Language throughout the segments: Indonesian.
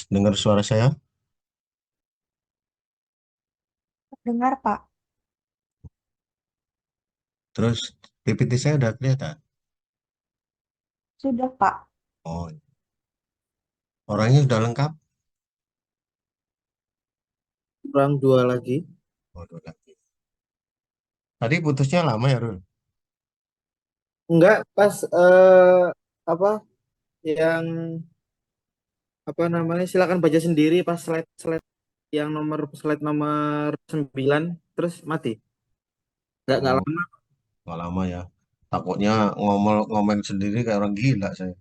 Dengar suara saya? Dengar, Pak. Terus PPT saya udah kelihatan. Sudah, Pak. Oh, orangnya sudah lengkap. Kurang dua lagi. Oh, udah lengkap. Tadi putusnya lama ya, Rul? Enggak, pas apa yang apa namanya? Silakan baca sendiri pas slide-slide yang slide nomor 9 terus mati. Enggak Oh, lama. nggak lama ya. Takutnya ngomong sendiri kayak orang gila saya.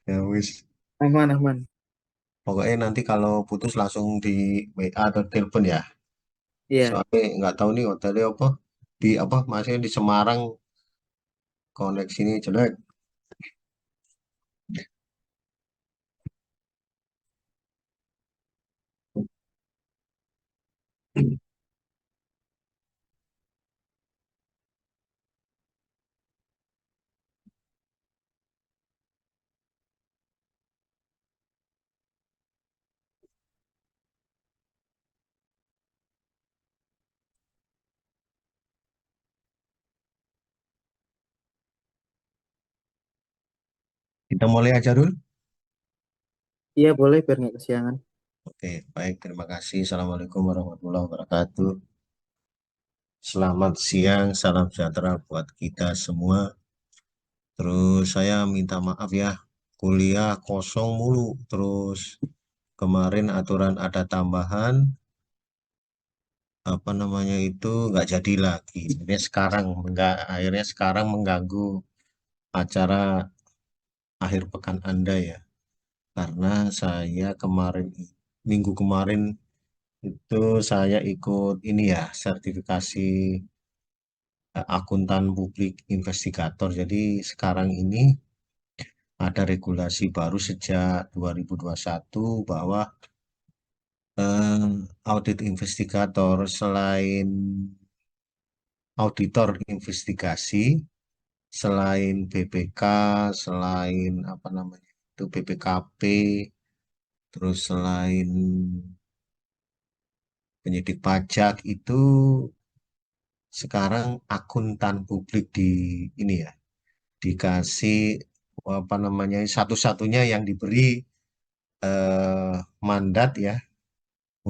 Ya wis. Aman, aman. Pokoknya nanti kalau putus langsung di WA atau telepon ya. Iya. Soalnya nggak tahu nih hotelnya apa. Di apa? Masih di Semarang koneksi ini jelek. Kita mulai aja, Rul. Iya, boleh biar nggak kesiangan. Oke, baik. Terima kasih. Assalamualaikum warahmatullahi wabarakatuh. Selamat siang, salam sejahtera buat kita semua. Terus saya minta maaf ya, kuliah kosong mulu. Terus kemarin aturan ada tambahan, apa namanya itu nggak jadi lagi. Akhirnya sekarang mengganggu acara akhir pekan Anda ya. Karena saya minggu kemarin itu saya ikut ini ya, sertifikasi akuntan publik investigator. Jadi sekarang ini ada regulasi baru sejak 2021 bahwa eh, audit investigator selain auditor investigasi, selain BPK, selain apa namanya itu BPKP, terus selain penyidik pajak itu sekarang akuntan publik di ini ya dikasih apa namanya satu-satunya yang diberi mandat ya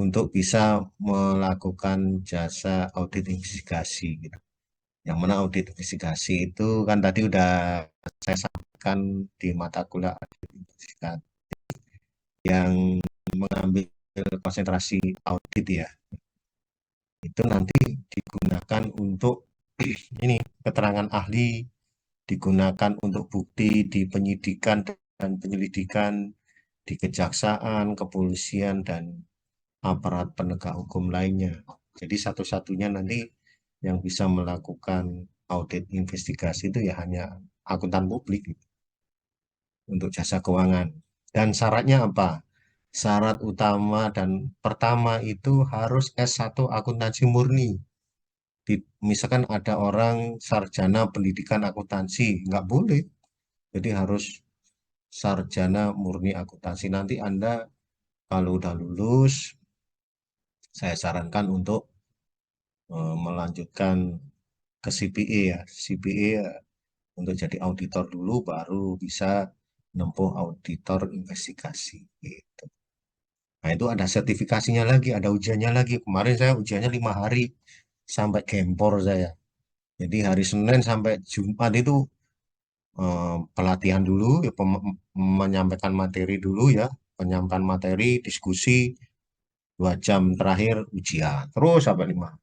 untuk bisa melakukan jasa audit investigasi gitu. Yang mana audit investigasi itu kan tadi udah saya sampaikan di mata kuliah audit investigasi yang mengambil konsentrasi audit ya. Itu nanti digunakan untuk ini keterangan ahli, digunakan untuk bukti di penyidikan dan penyelidikan di kejaksaan, kepolisian dan aparat penegak hukum lainnya. Jadi satu-satunya nanti yang bisa melakukan audit investigasi itu ya hanya akuntan publik gitu, untuk jasa keuangan. Dan syaratnya apa? Syarat utama dan pertama itu harus S1 akuntansi murni. Misalkan ada orang sarjana pendidikan akuntansi, nggak boleh. Jadi harus sarjana murni akuntansi. Nanti Anda kalau udah lulus, saya sarankan untuk melanjutkan ke CPA ya. CPA ya, untuk jadi auditor dulu baru bisa nempuh auditor investigasi gitu. Nah itu ada sertifikasinya lagi, ada ujiannya lagi. Kemarin saya ujiannya 5 hari sampai gempor saya. Jadi hari Senin sampai Jumat itu pelatihan dulu, ya, menyampaikan materi dulu ya, penyampaian materi, diskusi, 2 jam terakhir ujian, terus sampai 5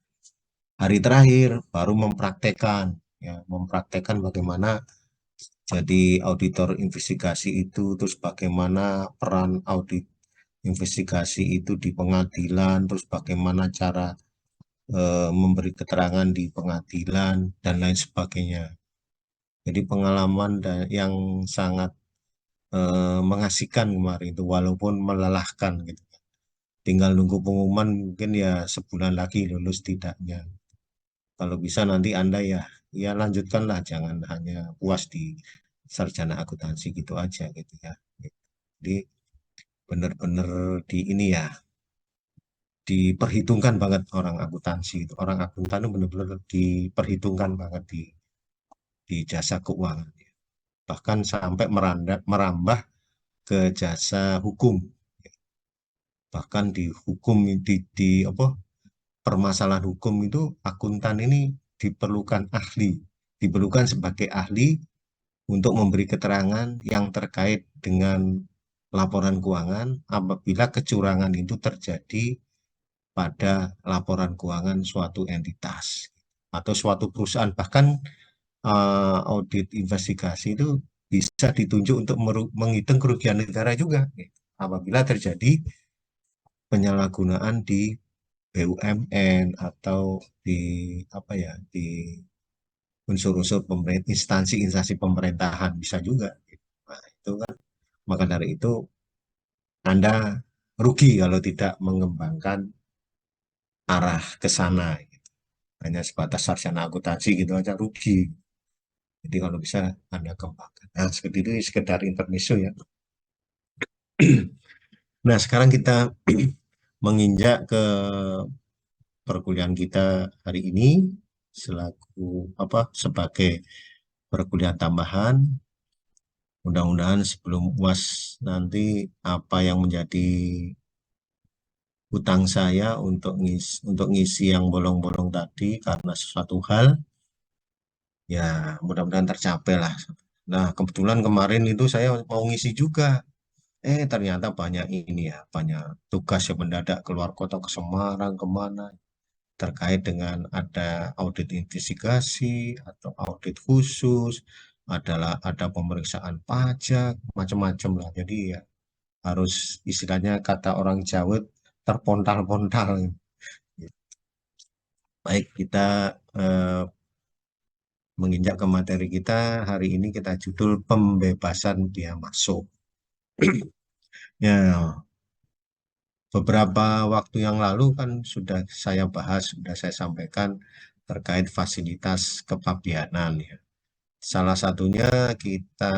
hari terakhir baru mempraktekkan, ya, mempraktekkan bagaimana jadi auditor investigasi itu, terus bagaimana peran audit investigasi itu di pengadilan, terus bagaimana cara memberi keterangan di pengadilan dan lain sebagainya. Jadi pengalaman yang sangat mengasihkan kemarin itu, walaupun melelahkan gitu. Tinggal nunggu pengumuman mungkin ya sebulan lagi lulus tidaknya. Kalau bisa nanti Anda ya lanjutkanlah, jangan hanya puas di sarjana akuntansi gitu aja gitu ya. Jadi benar-benar di ini ya, diperhitungkan banget orang akuntansi itu. Orang akuntan itu benar-benar diperhitungkan banget di jasa keuangan. Bahkan sampai merambah ke jasa hukum. Bahkan di hukum di apa permasalahan hukum itu akuntan ini diperlukan ahli, diperlukan sebagai ahli untuk memberi keterangan yang terkait dengan laporan keuangan apabila kecurangan itu terjadi pada laporan keuangan suatu entitas atau suatu perusahaan. Bahkan audit investigasi itu bisa ditunjuk untuk menghitung kerugian negara juga apabila terjadi penyalahgunaan di BUMN atau di apa ya di unsur-unsur pemerintah, instansi-instansi pemerintahan bisa juga. Nah, itu kan maka dari itu Anda rugi kalau tidak mengembangkan arah ke sana. Hanya sebatas sarjana akuntansi gitu aja rugi. Jadi kalau bisa Anda kembangkan. Nah, seperti itu sekedar intermezzo ya. Nah, sekarang kita menginjak ke perkuliahan kita hari ini selaku apa sebagai perkuliahan tambahan. Mudah-mudahan sebelum UAS nanti apa yang menjadi utang saya untuk ngisi yang bolong-bolong tadi karena sesuatu hal ya mudah-mudahan tercapai lah. Nah, kebetulan kemarin itu saya mau ngisi juga. Ternyata banyak ini ya, banyak tugas yang mendadak keluar kota ke Semarang kemana terkait dengan ada audit investigasi atau audit khusus, ada pemeriksaan pajak, macam-macam lah. Jadi ya harus istilahnya kata orang Jawa terpontal-pontal. Baik, kita eh, menginjak ke materi kita. Hari ini kita judul pembebasan biaya masuk. Ya, beberapa waktu yang lalu kan sudah saya bahas, sudah saya sampaikan terkait fasilitas kepabianan ya. Salah satunya kita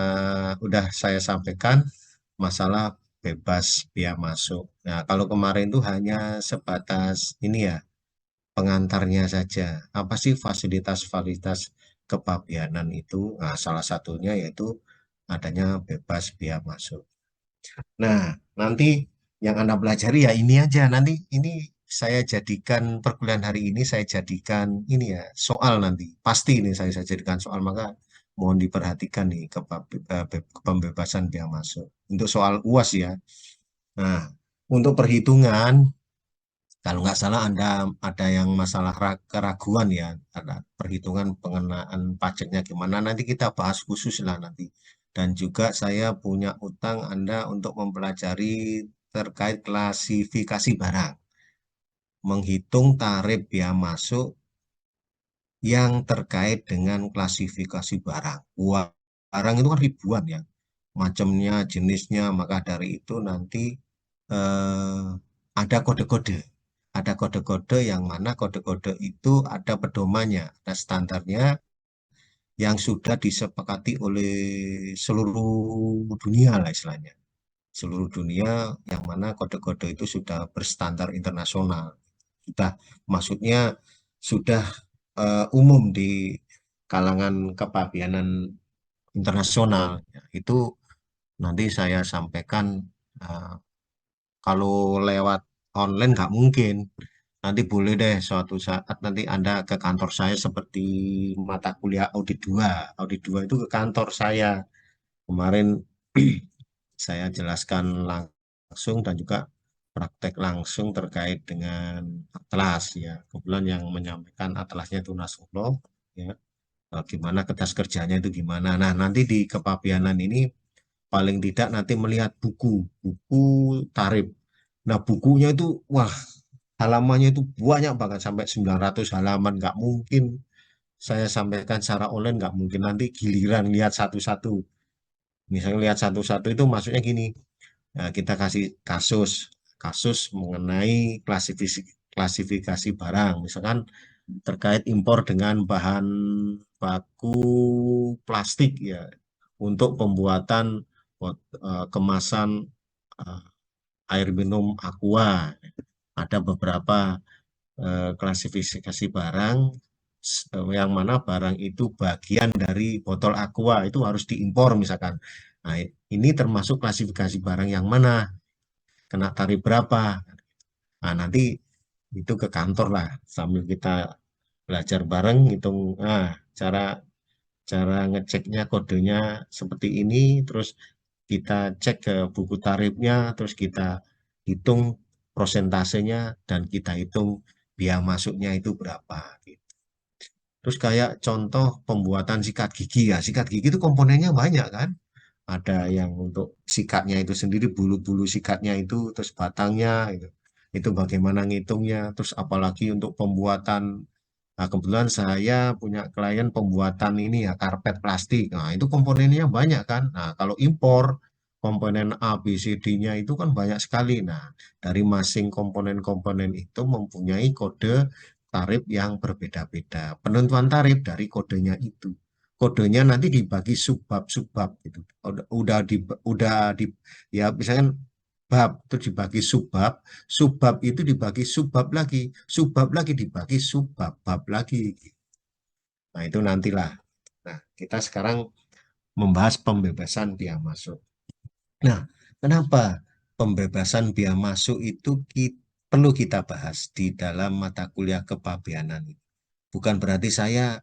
udah saya sampaikan masalah bebas biaya masuk. Nah, kalau kemarin itu hanya sebatas ini ya, pengantarnya saja. Apa sih fasilitas-fasilitas kepabianan itu? Nah, salah satunya yaitu adanya bebas biaya masuk. Nah, nanti yang Anda pelajari ya ini aja. Nanti ini saya jadikan perkuliahan hari ini saya jadikan ini ya soal nanti. Pasti ini saya jadikan soal maka mohon diperhatikan nih pembebasan biaya masuk. Untuk soal UAS ya. Nah, untuk perhitungan kalau nggak salah ada yang masalah keraguan ya, ada perhitungan pengenaan pajaknya gimana. Nanti kita bahas khusus lah nanti. Dan juga saya punya utang Anda untuk mempelajari terkait klasifikasi barang, menghitung tarif biaya masuk yang terkait dengan klasifikasi barang. Barang itu kan ribuan ya, macamnya, jenisnya. Maka dari itu nanti eh, ada kode-kode. Ada kode-kode yang mana kode-kode itu ada pedomannya, ada standarnya yang sudah disepakati oleh seluruh dunia lah istilahnya. Seluruh dunia yang mana kode-kode itu sudah berstandar internasional. Sudah, maksudnya sudah umum di kalangan kepabianan internasional. Ya, itu nanti saya sampaikan eh, kalau lewat online nggak mungkin. Nanti boleh deh suatu saat nanti Anda ke kantor saya seperti mata kuliah audit 2. Audit 2 itu ke kantor saya. Kemarin saya jelaskan langsung dan juga praktek langsung terkait dengan atlas ya. Kebetulan yang menyampaikan atlasnya itu Nasrullah ya. Gimana kertas kerjanya itu gimana. Nah, nanti di kepabianan ini paling tidak nanti melihat buku tarif. Nah, bukunya itu wah halamannya itu banyak banget sampai 900 halaman nggak mungkin saya sampaikan secara online nggak mungkin nanti giliran lihat satu-satu misalnya lihat satu-satu itu maksudnya gini kita kasih kasus kasus mengenai klasifikasi barang misalkan terkait impor dengan bahan baku plastik ya untuk pembuatan kemasan air minum Aqua. Ada beberapa klasifikasi barang yang mana barang itu bagian dari botol Aqua itu harus diimpor misalkan. Nah, ini termasuk klasifikasi barang yang mana, kena tarif berapa. Nah, nanti itu ke kantor lah sambil kita belajar bareng hitung cara cara ngeceknya kodenya seperti ini, terus kita cek ke buku tarifnya, terus kita hitung prosentasenya dan kita hitung biaya masuknya itu berapa gitu. Terus kayak contoh pembuatan sikat gigi ya, sikat gigi itu komponennya banyak kan. Ada yang untuk sikatnya itu sendiri, bulu-bulu sikatnya itu, terus batangnya itu bagaimana ngitungnya, terus apalagi untuk pembuatan. Nah, kebetulan saya punya klien pembuatan ini ya, karpet plastik. Nah, itu komponennya banyak kan. Nah, kalau impor, komponen A, B, C, D-nya itu kan banyak sekali. Nah, dari masing komponen-komponen itu mempunyai kode tarif yang berbeda-beda. Penentuan tarif dari kodenya itu. Kodenya nanti dibagi subbab-subbab gitu. Udah di ya misalkan bab itu dibagi subbab, subbab itu dibagi subbab lagi dibagi subbab bab lagi. Nah, itu nantilah. Nah, kita sekarang membahas pembebasan biaya masuk. Nah, kenapa pembebasan biaya masuk itu perlu kita bahas di dalam mata kuliah kepabeanan? Bukan berarti saya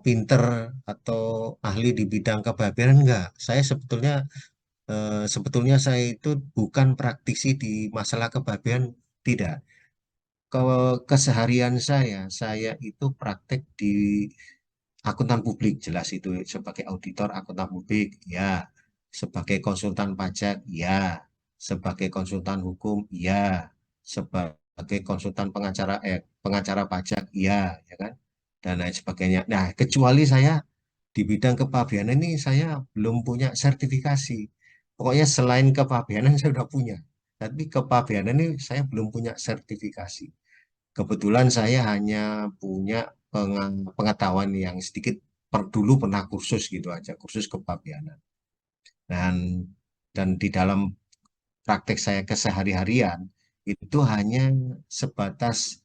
pinter atau ahli di bidang kepabeanan, enggak. Saya sebetulnya saya itu bukan praktisi di masalah kepabeanan, tidak. Ke Keseharian saya itu praktek di akuntan publik, jelas itu sebagai auditor akuntan publik, ya. Sebagai konsultan pajak, ya. Sebagai konsultan hukum, ya. Sebagai konsultan pengacara pajak, ya, ya kan? Dan lain sebagainya. Nah, kecuali saya di bidang kepabeanan ini saya belum punya sertifikasi. Pokoknya selain kepabeanan saya sudah punya. Tapi kepabeanan ini saya belum punya sertifikasi. Kebetulan saya hanya punya pengetahuan yang sedikit, dulu pernah kursus gitu aja, kursus kepabeanan. Dan di dalam praktek saya kesehari-harian itu hanya sebatas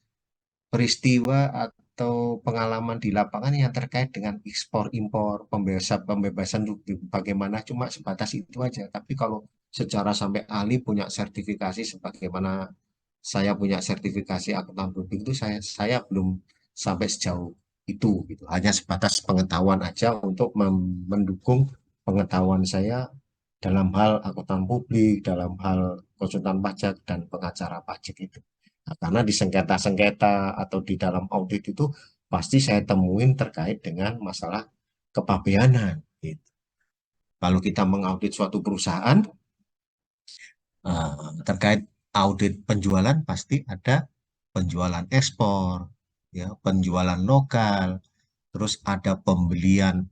peristiwa atau pengalaman di lapangan yang terkait dengan ekspor impor, pembebasan bagaimana, cuma sebatas itu aja. Tapi kalau secara sampai ahli punya sertifikasi sebagaimana saya punya sertifikasi akuntan publik itu saya belum sampai sejauh itu gitu. Hanya sebatas pengetahuan aja untuk mendukung pengetahuan saya dalam hal akuntan publik, dalam hal konsultan pajak dan pengacara pajak itu. Nah, karena di sengketa-sengketa atau di dalam audit itu pasti saya temuin terkait dengan masalah kepabeanan gitu. Kalau kita mengaudit suatu perusahaan, terkait audit penjualan pasti ada penjualan ekspor, ya, penjualan lokal, terus ada pembelian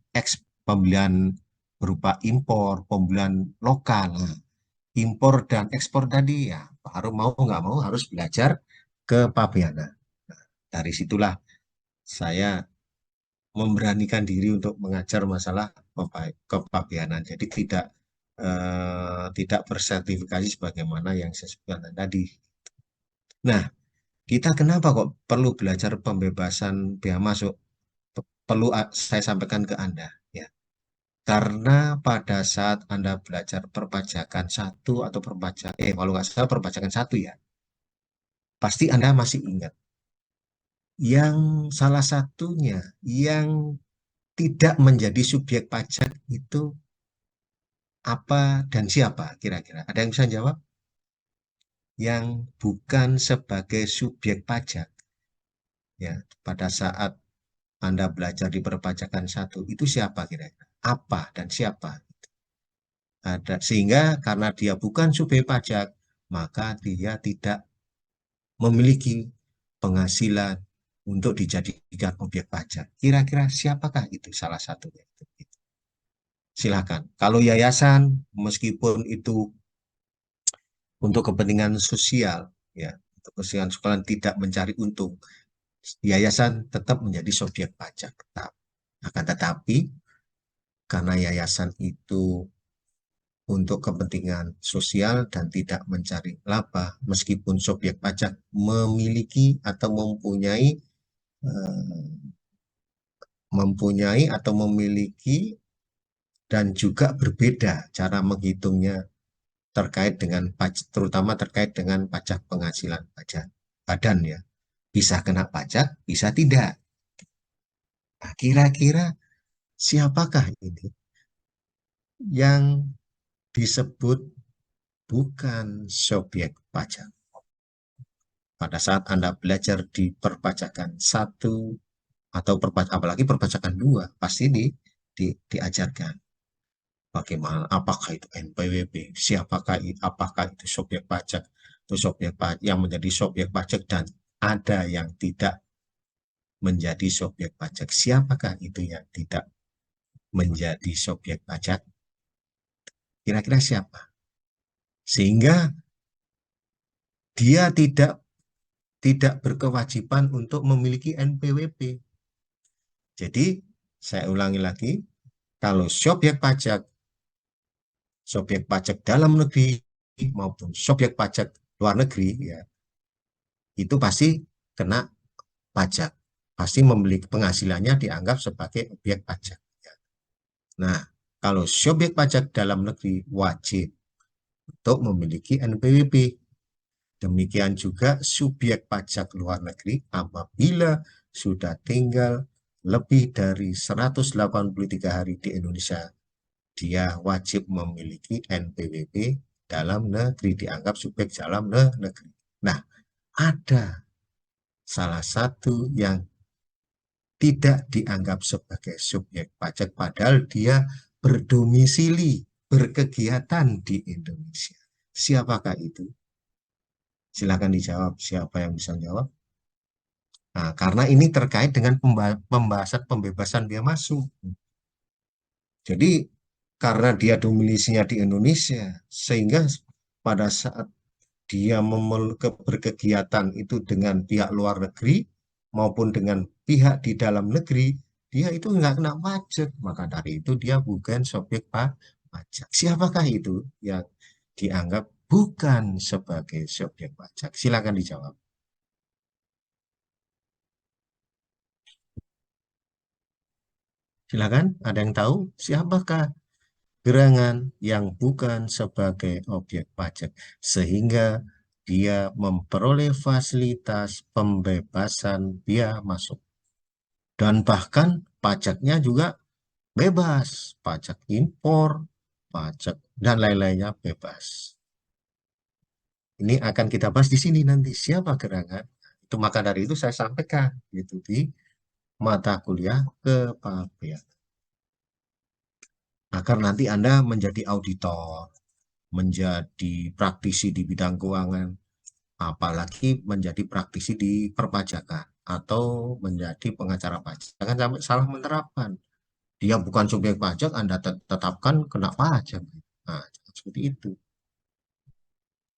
berupa impor, pembelian lokal. Nah, impor dan ekspor tadi ya baru mau nggak mau harus belajar kepabeanan. Nah, dari situlah saya memberanikan diri untuk mengajar masalah kepabeanan. Jadi tidak bersertifikasi sebagaimana yang saya sebutkan tadi. Nah, kita kenapa kok perlu belajar pembebasan bea masuk? Perlu saya sampaikan ke Anda, ya. Karena pada saat Anda belajar perpajakan satu atau kalau nggak salah perpajakan satu ya, pasti Anda masih ingat. Yang salah satunya yang tidak menjadi subjek pajak itu apa dan siapa kira-kira? Ada yang bisa jawab? Yang bukan sebagai subjek pajak, ya, pada saat Anda belajar di perpajakan satu, itu siapa kira-kira? Apa dan siapa? Sehingga karena dia bukan subjek pajak, maka dia tidak memiliki penghasilan untuk dijadikan objek pajak. Kira-kira siapakah itu salah satunya? Silakan. Kalau yayasan, meskipun itu untuk kepentingan sosial, ya, untuk kepentingan sekolah tidak mencari untung, yayasan tetap menjadi subjek pajak tetap. Akan tetapi karena yayasan itu untuk kepentingan sosial dan tidak mencari laba, meskipun subjek pajak memiliki atau mempunyai atau memiliki dan juga berbeda cara menghitungnya terkait dengan pajak, terutama terkait dengan pajak penghasilan pajak badan ya. Bisa kena pajak, bisa tidak. Nah, kira-kira siapakah ini yang disebut bukan subjek pajak? Pada saat Anda belajar di perpajakan satu atau apalagi perpajakan dua, pasti diajarkan bagaimana, apakah itu NPWP, apakah itu subjek pajak, itu subjek pajak yang menjadi subjek pajak dan ada yang tidak menjadi subjek pajak. Siapakah itu yang tidak menjadi subjek pajak? Kira-kira siapa? Sehingga dia tidak berkewajiban untuk memiliki NPWP. Jadi, saya ulangi lagi, kalau subjek pajak dalam negeri maupun subjek pajak luar negeri, ya, itu pasti kena pajak. Pasti memiliki penghasilannya dianggap sebagai objek pajak. Nah, kalau subjek pajak dalam negeri wajib untuk memiliki NPWP. Demikian juga subjek pajak luar negeri apabila sudah tinggal lebih dari 183 hari di Indonesia, dia wajib memiliki NPWP dalam negeri, dianggap subjek dalam negeri. Nah, ada salah satu yang tidak dianggap sebagai subjek pajak, padahal dia berdomisili, berkegiatan di Indonesia. Siapakah itu? Silakan dijawab, siapa yang bisa jawab. Nah, karena ini terkait dengan pembahasan pembebasan biaya masuk. Jadi, karena dia domisilinya di Indonesia, sehingga pada saat dia berkegiatan itu dengan pihak luar negeri maupun dengan pihak di dalam negeri, dia itu nggak kena pajak. Maka dari itu dia bukan subjek pajak. Siapakah itu yang dianggap bukan sebagai subjek pajak? Silakan dijawab. Silakan, ada yang tahu siapakah gerangan yang bukan sebagai objek pajak sehingga dia memperoleh fasilitas pembebasan biaya masuk dan bahkan pajaknya juga bebas, pajak impor, pajak dan lain-lainnya bebas. Ini akan kita bahas di sini nanti siapa gerangan. Itu maka dari itu saya sampaikan gitu di mata kuliah kepabeanan. Agar nanti Anda menjadi auditor, menjadi praktisi di bidang keuangan, apalagi menjadi praktisi di perpajakan atau menjadi pengacara pajak. Jangan sampai salah menerapkan. Dia bukan subjek pajak, Anda tetapkan kena pajak. Nah, seperti itu.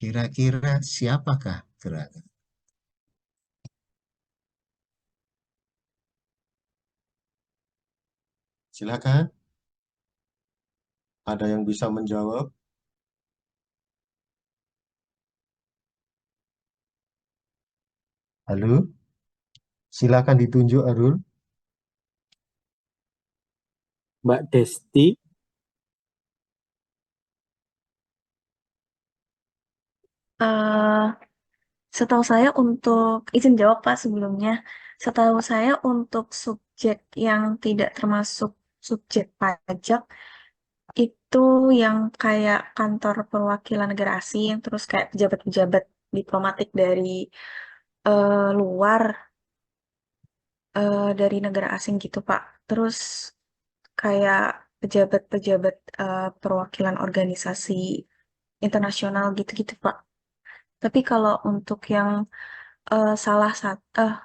Kira-kira siapakah gerangan? Silakan. Ada yang bisa menjawab? Halo? Silakan ditunjuk, Arul. Mbak Desti. Eh, Setahu saya untuk izin jawab Pak sebelumnya. Setahu saya untuk subjek yang tidak termasuk subjek pajak itu yang kayak kantor perwakilan negara asing, terus kayak pejabat-pejabat diplomatik dari luar dari negara asing gitu Pak. Terus kayak pejabat-pejabat perwakilan organisasi internasional gitu-gitu Pak. Tapi kalau untuk yang salah satu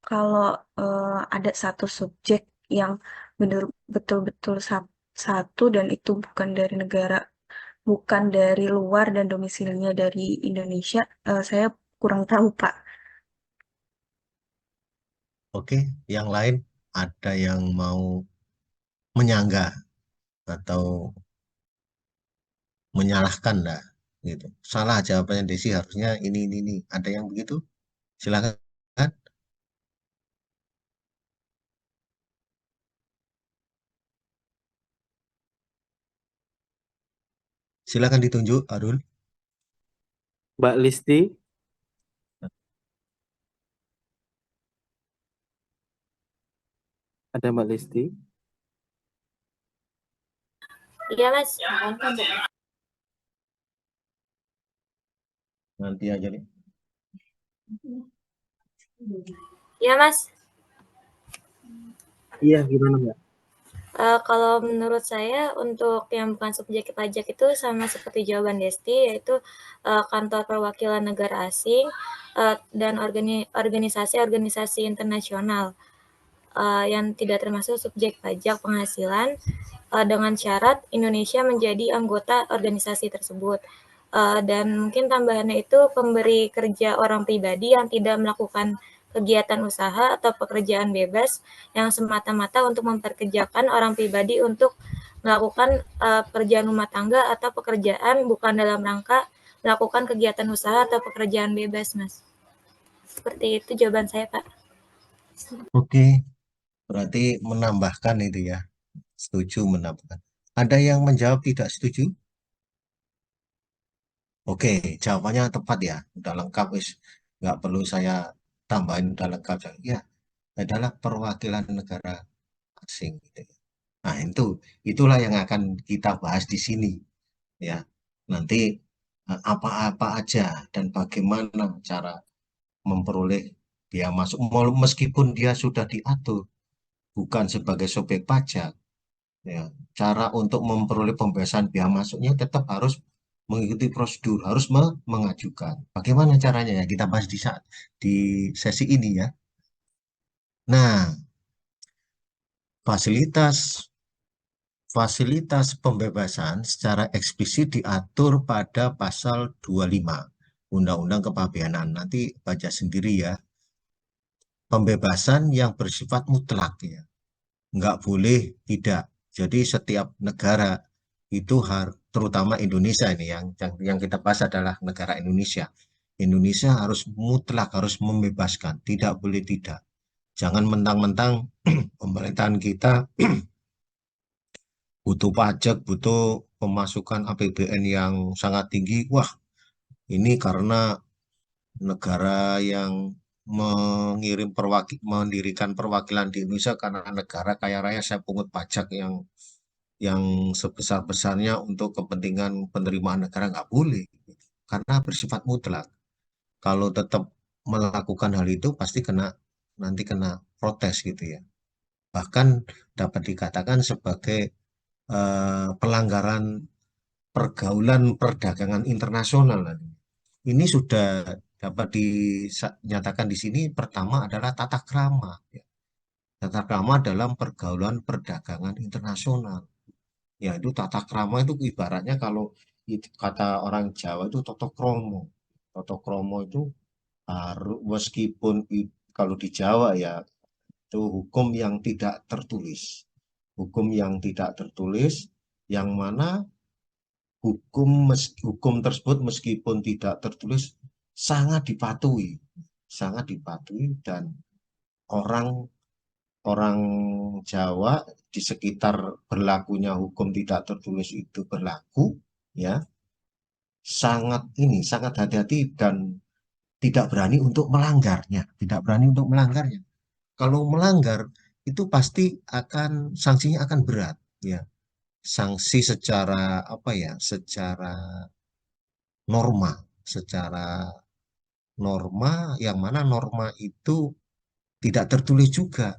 kalau ada satu subjek yang benar betul-betul satu dan itu bukan dari negara, bukan dari luar dan domisilinya dari Indonesia, saya kurang tahu, Pak. Oke, yang lain ada yang mau menyanggah atau menyalahkan lah gitu. Salah jawabannya Desi, harusnya ini. Ada yang begitu? Silakan. Silakan ditunjuk, Arul. Mbak Listi, ada Mbak Listi? Iya, Mas. Nanti aja nih. Iya, Mas. Iya, gimana Mbak? Kalau menurut saya untuk yang bukan subjek pajak itu sama seperti jawaban Desti, yaitu kantor perwakilan negara asing dan organisasi-organisasi internasional yang tidak termasuk subjek pajak penghasilan dengan syarat Indonesia menjadi anggota organisasi tersebut. Dan mungkin tambahannya itu pemberi kerja orang pribadi yang tidak melakukan kegiatan usaha atau pekerjaan bebas yang semata-mata untuk memperkerjakan orang pribadi untuk melakukan pekerjaan rumah tangga atau pekerjaan bukan dalam rangka melakukan kegiatan usaha atau pekerjaan bebas, Mas. Seperti itu jawaban saya, Pak. Oke, berarti menambahkan itu ya. Setuju menambahkan. Ada yang menjawab tidak setuju? Oke, jawabannya tepat ya. Udah lengkap wis. Nggak perlu saya tambahin, udah lengkap. Ya, adalah perwakilan negara asing gitu ya. Nah, itulah yang akan kita bahas di sini ya. Nanti apa-apa aja dan bagaimana cara memperoleh biaya masuk, meskipun dia sudah diatur bukan sebagai subjek pajak ya, cara untuk memperoleh pembebasan biaya masuknya tetap harus mengikuti prosedur, harus mengajukan. Bagaimana caranya ya, kita bahas di sesi ini ya. Nah, fasilitas fasilitas pembebasan secara eksplisit diatur pada pasal 25 Undang-Undang Kepabeanan. Nanti baca sendiri ya. Pembebasan yang bersifat mutlak ya. Nggak boleh tidak. Jadi setiap negara itu terutama Indonesia ini yang kita bahas adalah negara Indonesia. Indonesia harus mutlak, harus membebaskan, tidak boleh tidak. Jangan mentang-mentang pemerintahan kita butuh pajak, butuh pemasukan APBN yang sangat tinggi. Wah, ini karena negara yang mendirikan perwakilan di Indonesia karena negara kaya raya, saya pungut pajak yang sebesar-besarnya untuk kepentingan penerimaan negara, nggak boleh karena bersifat mutlak. Kalau tetap melakukan hal itu pasti nanti kena protes gitu ya. Bahkan dapat dikatakan sebagai pelanggaran pergaulan perdagangan internasional. Ini sudah dapat dinyatakan di sini. Pertama adalah tata krama. Ya. Tata krama dalam pergaulan perdagangan internasional. Ya, itu tata krama itu ibaratnya kalau kata orang Jawa itu toto kromo. Toto kromo itu harus, meskipun kalau di Jawa ya itu hukum yang tidak tertulis. Hukum yang tidak tertulis yang mana hukum tersebut meskipun tidak tertulis sangat dipatuhi dan orang orang Jawa di sekitar berlakunya hukum tidak tertulis itu berlaku ya, sangat hati-hati dan tidak berani untuk melanggarnya. Kalau melanggar itu pasti sanksinya akan berat ya. Sanksi secara apa ya? Norma, secara norma yang mana norma itu tidak tertulis juga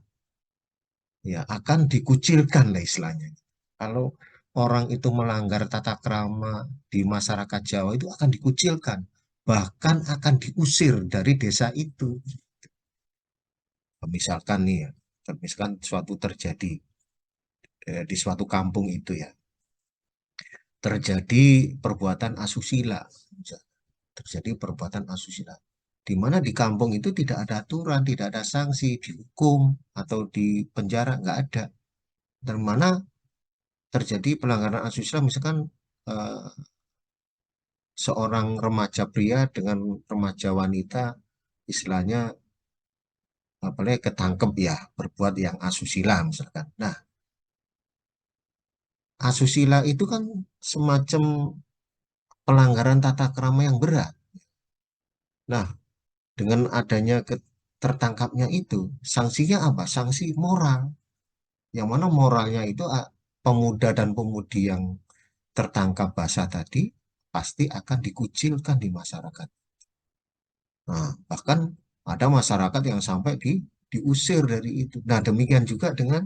ya, akan dikucilkan lah istilahnya. Kalau orang itu melanggar tata krama di masyarakat Jawa itu akan dikucilkan, bahkan akan diusir dari desa itu. Misalkan nih ya, misalkan suatu terjadi di suatu kampung itu ya, terjadi perbuatan asusila, terjadi perbuatan asusila, di mana di kampung itu tidak ada aturan, tidak ada sanksi, dihukum atau di penjara, nggak ada. Dan mana terjadi pelanggaran asusila, misalkan eh, seorang remaja pria dengan remaja wanita istilahnya apalagi ketangkep ya berbuat yang asusila misalkan. Nah, asusila itu kan semacam pelanggaran tata krama yang berat. Nah, dengan adanya tertangkapnya itu, sanksinya apa? Sanksi moral. Yang mana moralnya itu pemuda dan pemudi yang tertangkap basah tadi pasti akan dikucilkan di masyarakat. Nah, bahkan ada masyarakat yang sampai diusir dari itu. Nah, demikian juga dengan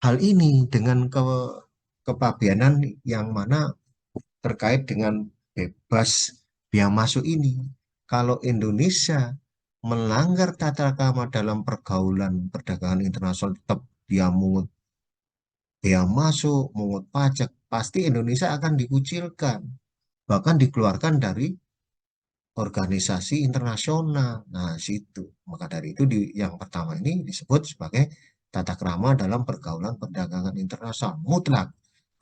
hal ini, dengan kepabianan yang mana terkait dengan bebas biaya masuk ini. Kalau Indonesia melanggar tata krama dalam pergaulan perdagangan internasional, tetap dia mungut biaya masuk, mungut pajak, pasti Indonesia akan dikucilkan, bahkan dikeluarkan dari organisasi internasional. Nah, situ. Maka dari itu yang pertama ini disebut sebagai tata krama dalam pergaulan perdagangan internasional. Mutlak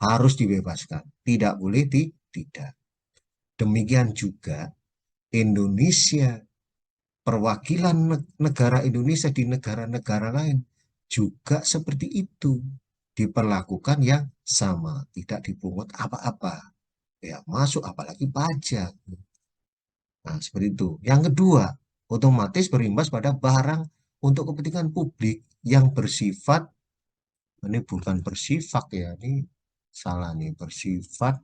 harus dibebaskan. Tidak boleh tidak. Demikian juga Indonesia, perwakilan negara Indonesia di negara-negara lain juga seperti itu. Diperlakukan yang sama, tidak dipungut apa-apa. Ya, masuk apalagi pajak. Nah, seperti itu. Yang kedua, otomatis berimbas pada barang untuk kepentingan publik yang bersifat, ini bukan bersifat ya, ini salah nih, bersifat,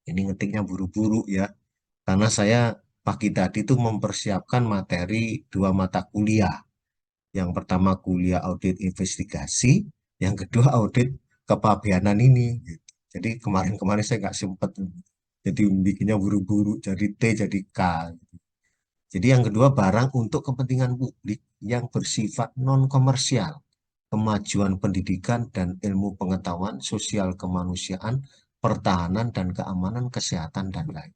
ini ngetiknya buru-buru ya, karena saya pagi tadi itu mempersiapkan materi 2 mata kuliah. Yang pertama kuliah audit investigasi, yang kedua audit kepabeanan ini. Jadi kemarin-kemarin saya nggak sempat, jadi bikinnya buru-buru, jadi T jadi K. Jadi yang kedua barang untuk kepentingan publik yang bersifat non-komersial, kemajuan pendidikan dan ilmu pengetahuan, sosial kemanusiaan, pertahanan dan keamanan, kesehatan dan lain.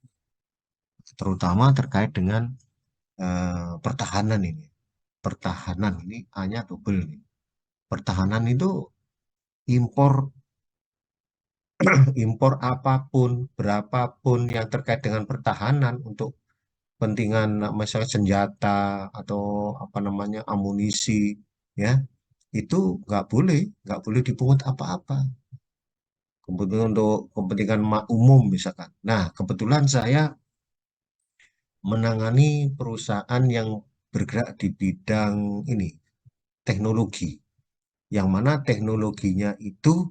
Terutama terkait dengan pertahanan ini. Pertahanan ini hanya double nih. Pertahanan itu impor impor apapun, berapapun yang terkait dengan pertahanan untuk kepentingan misalnya senjata atau apa namanya amunisi ya itu nggak boleh dipungut apa-apa. Kebetulan untuk kepentingan umum misalkan. Nah, kebetulan saya menangani perusahaan yang bergerak di bidang ini teknologi, yang mana teknologinya itu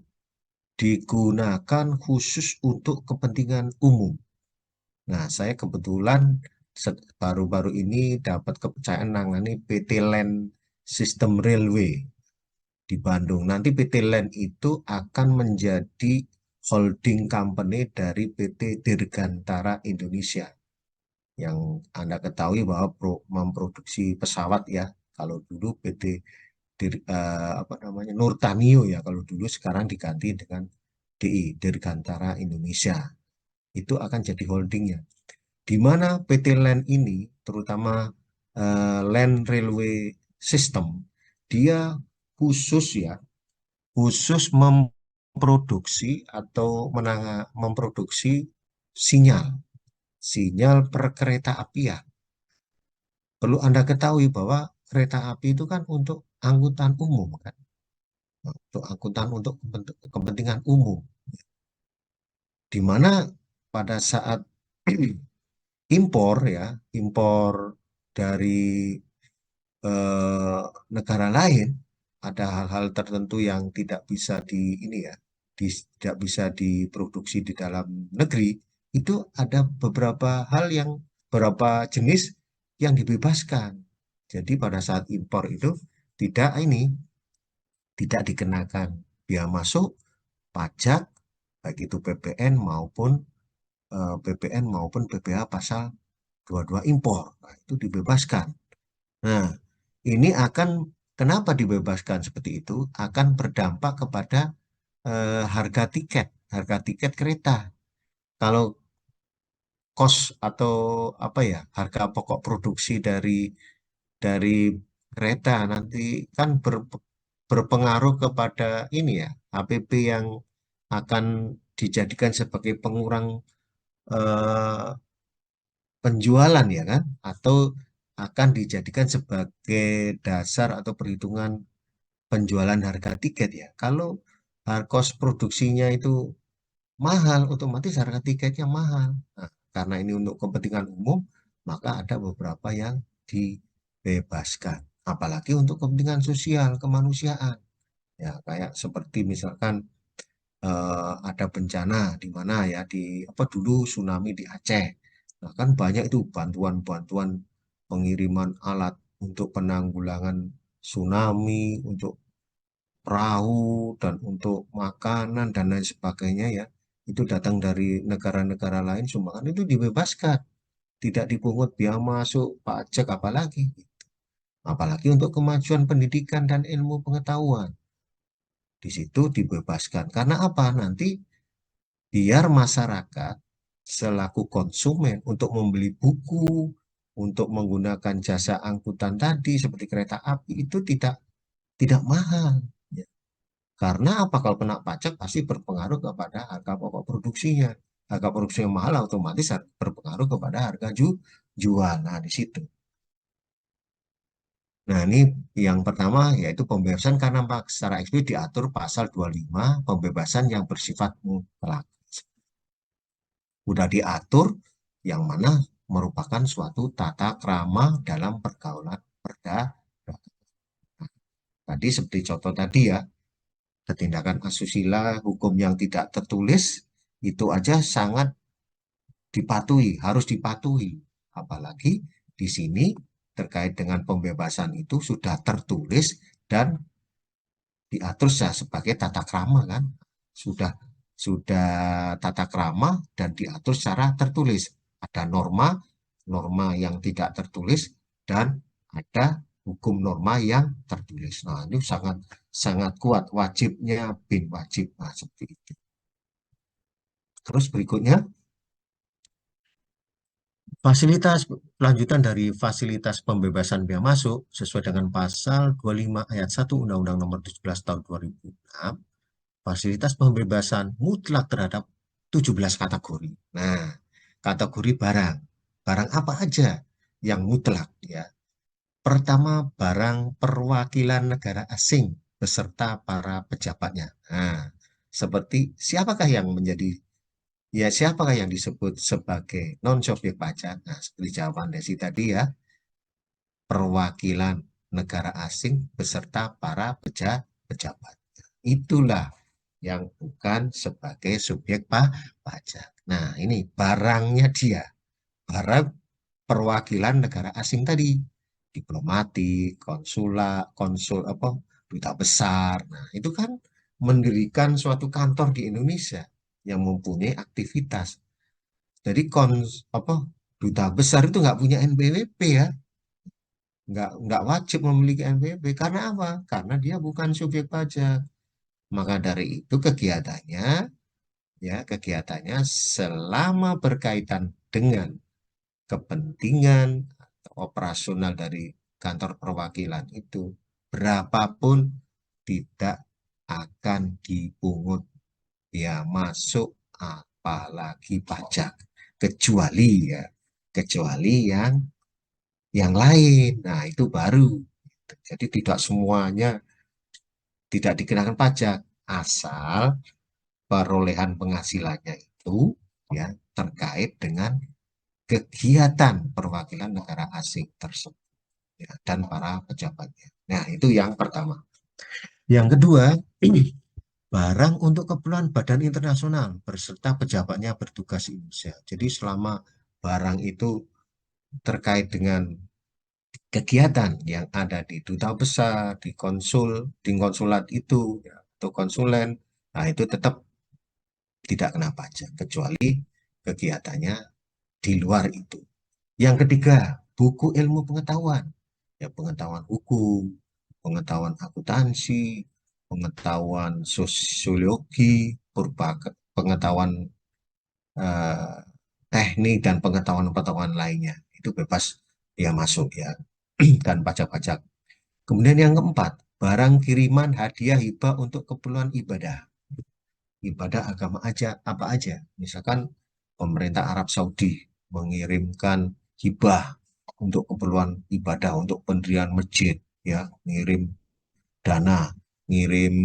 digunakan khusus untuk kepentingan umum. Nah, saya kebetulan baru-baru ini dapat kepercayaan menangani PT LAN Sistem Railway di Bandung. Nanti PT LAN itu akan menjadi holding company dari PT Dirgantara Indonesia. Yang Anda ketahui bahwa memproduksi pesawat ya. Kalau dulu PT apa namanya Nurtanio ya kalau dulu, sekarang diganti dengan DI Dirgantara Indonesia. Itu akan jadi holdingnya. Di mana PT LAN ini, terutama LAN Railway System, dia khusus ya, khusus memproduksi atau memproduksi sinyal perkereta apian. Perlu Anda ketahui bahwa kereta api itu kan untuk angkutan umum kan, untuk angkutan untuk kepentingan umum. Di mana pada saat impor ya, impor dari negara lain, ada hal-hal tertentu yang tidak bisa tidak bisa diproduksi di dalam negeri, itu ada beberapa hal yang beberapa jenis yang dibebaskan. Jadi pada saat impor itu tidak dikenakan biaya masuk, pajak, baik itu PPN maupun PPH pasal 22 impor. Nah, itu dibebaskan. Nah, ini kenapa dibebaskan seperti itu? Akan berdampak kepada harga tiket kereta. Kalau kos atau apa ya, harga pokok produksi dari kereta nanti kan berpengaruh kepada ini ya, HPP yang akan dijadikan sebagai pengurang eh, penjualan ya kan, atau akan dijadikan sebagai dasar atau perhitungan penjualan harga tiket ya. Kalau cost produksinya itu mahal, otomatis harga tiketnya mahal. Nah, karena ini untuk kepentingan umum, maka ada beberapa yang dibebaskan. Apalagi untuk kepentingan sosial, kemanusiaan. Ya, kayak seperti misalkan ada bencana di mana ya di apa dulu tsunami di Aceh. Nah, kan banyak itu bantuan-bantuan pengiriman alat untuk penanggulangan tsunami, untuk perahu dan untuk makanan dan lain sebagainya ya. Itu datang dari negara-negara lain, sumbangan itu dibebaskan, tidak dipungut biaya masuk, pajak apalagi. Apalagi untuk kemajuan pendidikan dan ilmu pengetahuan. Di situ dibebaskan. Karena apa? Nanti biar masyarakat selaku konsumen untuk membeli buku, untuk menggunakan jasa angkutan tadi seperti kereta api itu tidak mahal. Ya. Karena apa? Kalau kena pajak pasti berpengaruh kepada harga pokok produksinya. Harga produksi yang mahal otomatis berpengaruh kepada harga jual. Nah, di situ. Nah, ini yang pertama yaitu pembebasan karena secara eksplisit diatur pasal 25 pembebasan yang bersifat mutlak. Udah diatur yang mana merupakan suatu tata krama dalam pergaulan perdagangan. Tadi seperti contoh tadi ya, tindakan asusila, hukum yang tidak tertulis, itu aja sangat dipatuhi, harus dipatuhi. Apalagi di sini terkait dengan pembebasan itu sudah tertulis dan diatur sebagai tata krama kan. Sudah tata krama dan diatur secara tertulis. Ada norma yang tidak tertulis dan ada hukum norma yang tertulis. Nah, ini sangat sangat kuat wajibnya bin wajib. Nah, seperti itu. Terus berikutnya fasilitas lanjutan dari fasilitas pembebasan bea masuk sesuai dengan pasal 25 ayat 1 Undang-Undang Nomor 17 Tahun 2006, fasilitas pembebasan mutlak terhadap 17 kategori. Nah, kategori barang. Barang apa aja yang mutlak ya? Pertama, barang perwakilan negara asing beserta para pejabatnya. Nah, seperti siapakah yang menjadi siapakah yang disebut sebagai non-subjek pajak? Nah, seperti jawaban Desi tadi ya, perwakilan negara asing beserta para pejabat. Itulah yang bukan sebagai subjek pajak. Nah, ini barangnya dia, barang perwakilan negara asing tadi, diplomatik, konsul apa, duta besar. Nah, itu kan mendirikan suatu kantor di Indonesia yang mempunyai aktivitas. Jadi apa duta besar itu nggak punya NPWP ya, nggak wajib memiliki NPWP karena apa? Karena dia bukan subjek pajak. Maka dari itu kegiatannya selama berkaitan dengan kepentingan atau operasional dari kantor perwakilan itu berapapun tidak akan dipungut ya masuk apalagi pajak kecuali yang lain. Nah, itu baru. Jadi tidak semuanya tidak dikenakan pajak asal perolehan penghasilannya itu ya terkait dengan kegiatan perwakilan negara asing tersebut ya, dan para pejabatnya. Nah, itu yang pertama. Yang kedua, barang untuk keperluan badan internasional beserta pejabatnya bertugas di Indonesia. Jadi selama barang itu terkait dengan kegiatan yang ada di duta besar, di konsulat itu, ya, atau konsulen, nah itu tetap tidak kena pajak, kecuali kegiatannya di luar itu. Yang ketiga, buku ilmu pengetahuan. Ya, pengetahuan hukum, pengetahuan akuntansi, pengetahuan sosiologi, pengetahuan eh, teknik dan pengetahuan-pengetahuan lainnya. Itu bebas ya masuk ya dan pajak-pajak. Kemudian yang keempat, barang kiriman hadiah hibah untuk keperluan ibadah. Ibadah agama aja apa aja. Misalkan pemerintah Arab Saudi mengirimkan hibah untuk keperluan ibadah, untuk pendirian masjid, ya, ngirim dana, ngirim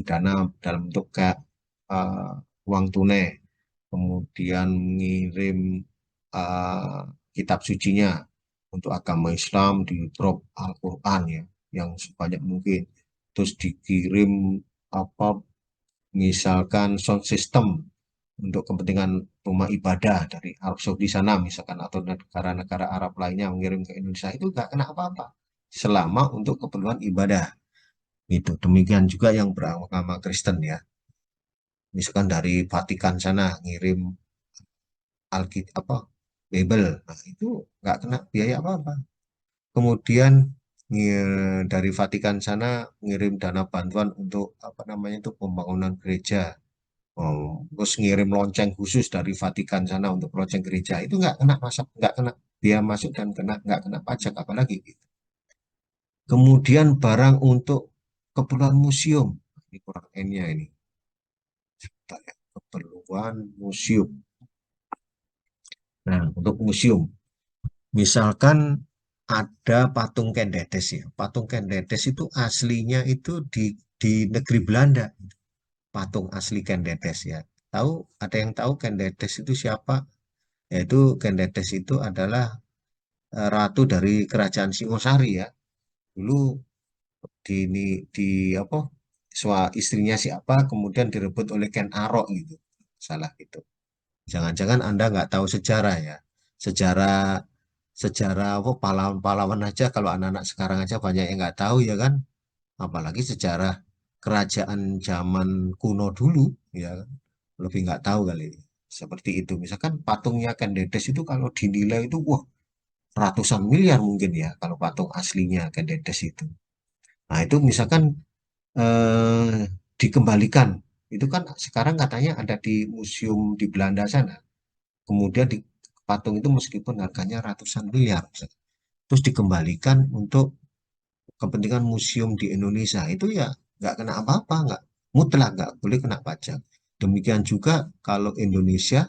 dana dalam bentuk kayak uang tunai, kemudian ngirim uh, kitab sucinya untuk agama Islam di drop Al-Quran, ya, yang sebanyak mungkin, terus dikirim apa misalkan sound system untuk kepentingan rumah ibadah dari Arab Saudi sana misalkan, atau negara-negara Arab lainnya mengirim ke Indonesia, itu nggak kena apa-apa selama untuk keperluan ibadah. Itu demikian juga yang beragama Kristen, ya, misalkan dari Vatikan sana ngirim Alkitab apa Bible, nah, itu nggak kena biaya apa-apa. Kemudian dari Vatikan sana ngirim dana bantuan untuk apa namanya itu pembangunan gereja. Terus ngirim lonceng khusus dari Vatikan sana untuk lonceng gereja, itu nggak kena masuk, nggak kena biaya masuk, dan nggak kena pajak apalagi gitu. Kemudian barang untuk keperluan museum, ini kurang N-nya ini. Sebentar ya, keperluan museum. Nah, untuk museum, misalkan ada patung Kendetes, ya. Patung Kendetes itu aslinya itu di negeri Belanda. Patung asli Kendetes, ya. Ada yang tahu Kendetes itu siapa? Yaitu Kendetes itu adalah ratu dari kerajaan Singosari, ya. Dulu di apa? Istrinya siapa, kemudian direbut oleh Ken Arok gitu. Salah gitu. Jangan-jangan Anda nggak tahu sejarah, ya. Sejarah sejarah apa pahlawan-pahlawan aja, kalau anak-anak sekarang aja banyak yang nggak tahu, ya kan, apalagi sejarah kerajaan zaman kuno dulu, ya kan? Lebih nggak tahu kali, seperti itu. Misalkan patungnya Kendedes itu kalau dinilai itu wah ratusan miliar mungkin, ya, kalau patung aslinya Kendedes itu. Nah itu misalkan eh, dikembalikan, itu kan sekarang katanya ada di museum di Belanda sana. Kemudian di patung itu meskipun harganya ratusan miliar, terus dikembalikan untuk kepentingan museum di Indonesia, itu ya nggak kena apa-apa, nggak mutlak nggak boleh kena pajak. Demikian juga kalau Indonesia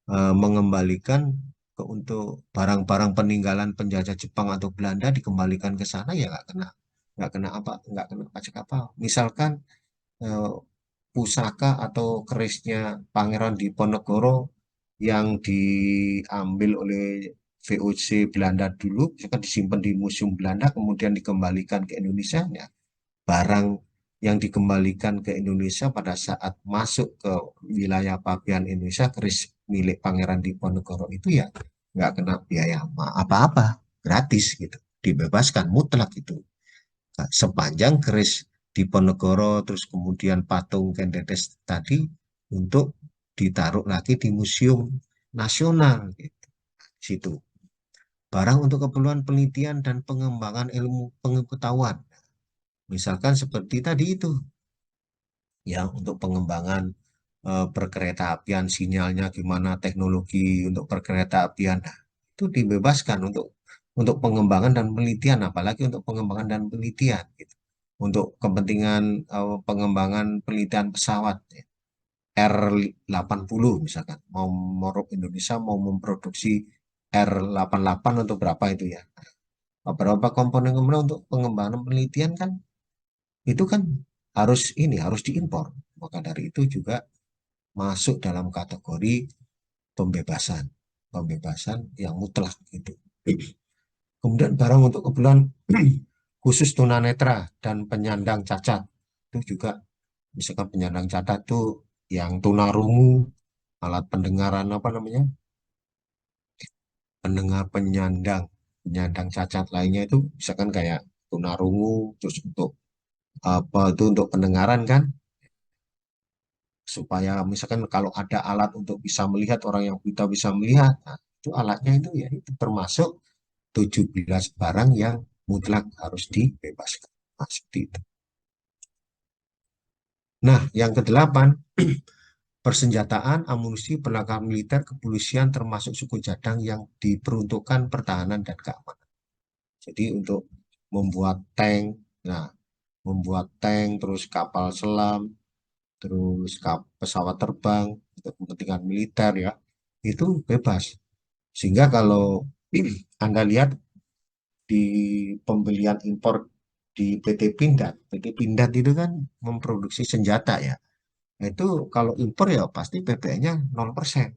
mengembalikan untuk barang-barang peninggalan penjajah Jepang atau Belanda dikembalikan ke sana, ya nggak kena pajak apa. Misalkan eh, pusaka atau kerisnya Pangeran Diponegoro yang diambil oleh VOC Belanda dulu, misalkan disimpan di Museum Belanda, kemudian dikembalikan ke Indonesia, ya, barang yang dikembalikan ke Indonesia pada saat masuk ke wilayah pabean Indonesia, keris milik Pangeran Diponegoro itu, ya nggak kena biaya apa-apa, gratis gitu, dibebaskan mutlak itu. Nah, sepanjang keris Diponegoro terus kemudian patung Kendetes tadi untuk ditaruh lagi di museum nasional gitu. Situ. Barang untuk keperluan penelitian dan pengembangan ilmu pengetahuan. Misalkan seperti tadi itu, ya, untuk pengembangan perkeretaapian, sinyalnya gimana, teknologi untuk perkeretaapian, nah, itu dibebaskan untuk pengembangan dan penelitian, apalagi untuk pengembangan dan penelitian gitu. Untuk kepentingan pengembangan penelitian pesawat, ya. R80 misalkan mau Indonesia mau memproduksi R88 untuk berapa itu, ya. Beberapa komponen-komponen untuk pengembangan penelitian kan itu kan harus diimpor. Maka dari itu juga masuk dalam kategori pembebasan, pembebasan yang mutlak gitu. Kemudian barang untuk keperluan khusus tunanetra dan penyandang cacat, itu juga misalkan penyandang cacat itu yang tunarungu, alat pendengaran apa namanya, pendengar penyandang cacat lainnya itu misalkan kayak tunarungu, terus untuk apa itu untuk pendengaran kan, supaya misalkan kalau ada alat untuk bisa melihat, orang yang buta bisa melihat, nah, itu alatnya itu, ya, itu termasuk 17 barang yang mutlak harus dibebaskan. Nah, seperti itu. Nah, yang kedelapan, persenjataan, amunisi, perlengkapan militer, kepolisian termasuk suku cadang yang diperuntukkan pertahanan dan keamanan. Jadi untuk membuat tank, nah, membuat tank, terus kapal selam, terus pesawat terbang untuk kepentingan militer, ya, itu bebas. Sehingga kalau Anda lihat di pembelian impor di PT Pindad itu kan memproduksi senjata ya. Itu kalau impor ya pasti PPN-nya 0%.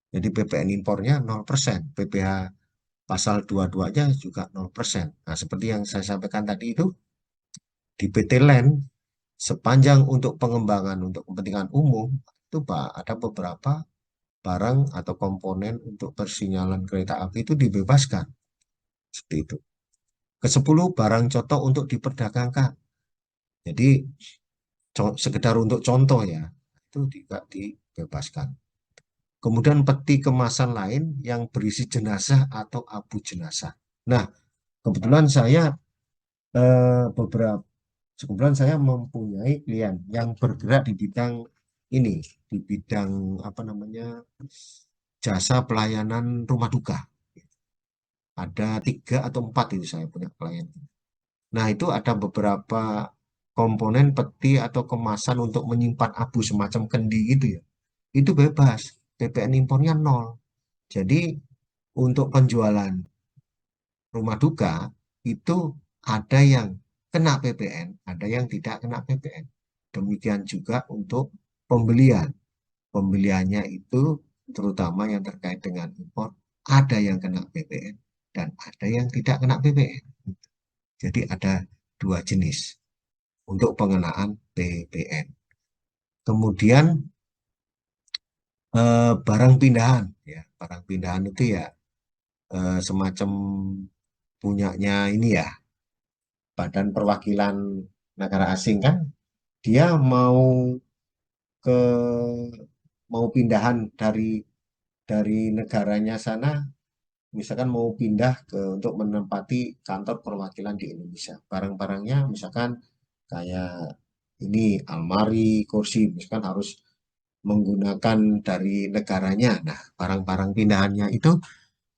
Jadi PPN impornya 0%, PPh pasal 22 aja juga 0%. Nah, seperti yang saya sampaikan tadi itu, di PT Land, sepanjang untuk pengembangan untuk kepentingan umum, itu Pak, ada beberapa barang atau komponen untuk persinyalan kereta api itu dibebaskan. Seperti itu. Ke-10, barang contoh untuk diperdagangkan. Jadi, sekedar untuk contoh ya, itu juga dibebaskan. Kemudian peti kemasan lain yang berisi jenazah atau abu jenazah. Nah, kebetulan saya mempunyai klien yang bergerak di bidang ini, di bidang apa namanya, jasa pelayanan rumah duka. Ada 3 atau 4 itu saya punya klien. Nah, itu ada beberapa komponen peti atau kemasan untuk menyimpan abu semacam kendi gitu ya. Itu bebas, PPN impornya 0. Jadi untuk penjualan rumah duka itu ada yang kena PPN, ada yang tidak kena PPN. Demikian juga untuk pembelian. Pembeliannya itu terutama yang terkait dengan impor, ada yang kena PPN dan ada yang tidak kena PPN. Jadi ada 2 jenis untuk pengenaan PPN. Kemudian barang pindahan ya, barang pindahan itu ya semacam punyanya ini ya, Badan Perwakilan Negara Asing kan, dia ke mau pindahan dari negaranya sana, misalkan mau pindah untuk menempati kantor perwakilan di Indonesia. Barang-barangnya misalkan kayak ini almari, kursi, misalkan harus menggunakan dari negaranya. Nah, barang-barang pindahannya itu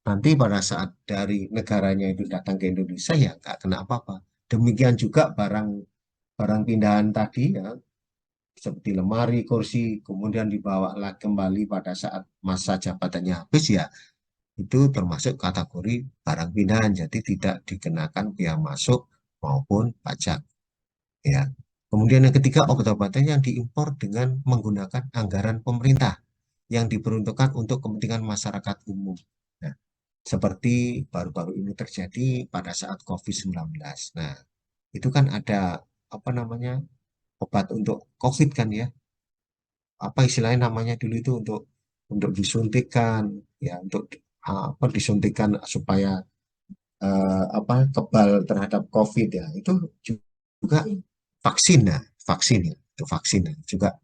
nanti pada saat dari negaranya itu datang ke Indonesia ya nggak kena apa-apa. Demikian juga barang pindahan tadi ya, seperti lemari, kursi, kemudian dibawa lagi kembali pada saat masa jabatannya habis ya, itu termasuk kategori barang pindahan, jadi tidak dikenakan bea masuk maupun pajak. Ya. Kemudian yang ketiga, obat-obatan yang diimpor dengan menggunakan anggaran pemerintah yang diperuntukkan untuk kepentingan masyarakat umum. Nah, seperti baru-baru ini terjadi pada saat COVID-19. Nah, itu kan ada apa namanya, obat untuk COVID kan ya, apa istilahnya namanya dulu itu untuk disuntikan ya, untuk apa disuntikan supaya apa kebal terhadap COVID ya, itu juga vaksin ya, vaksin ya, itu vaksin ya, juga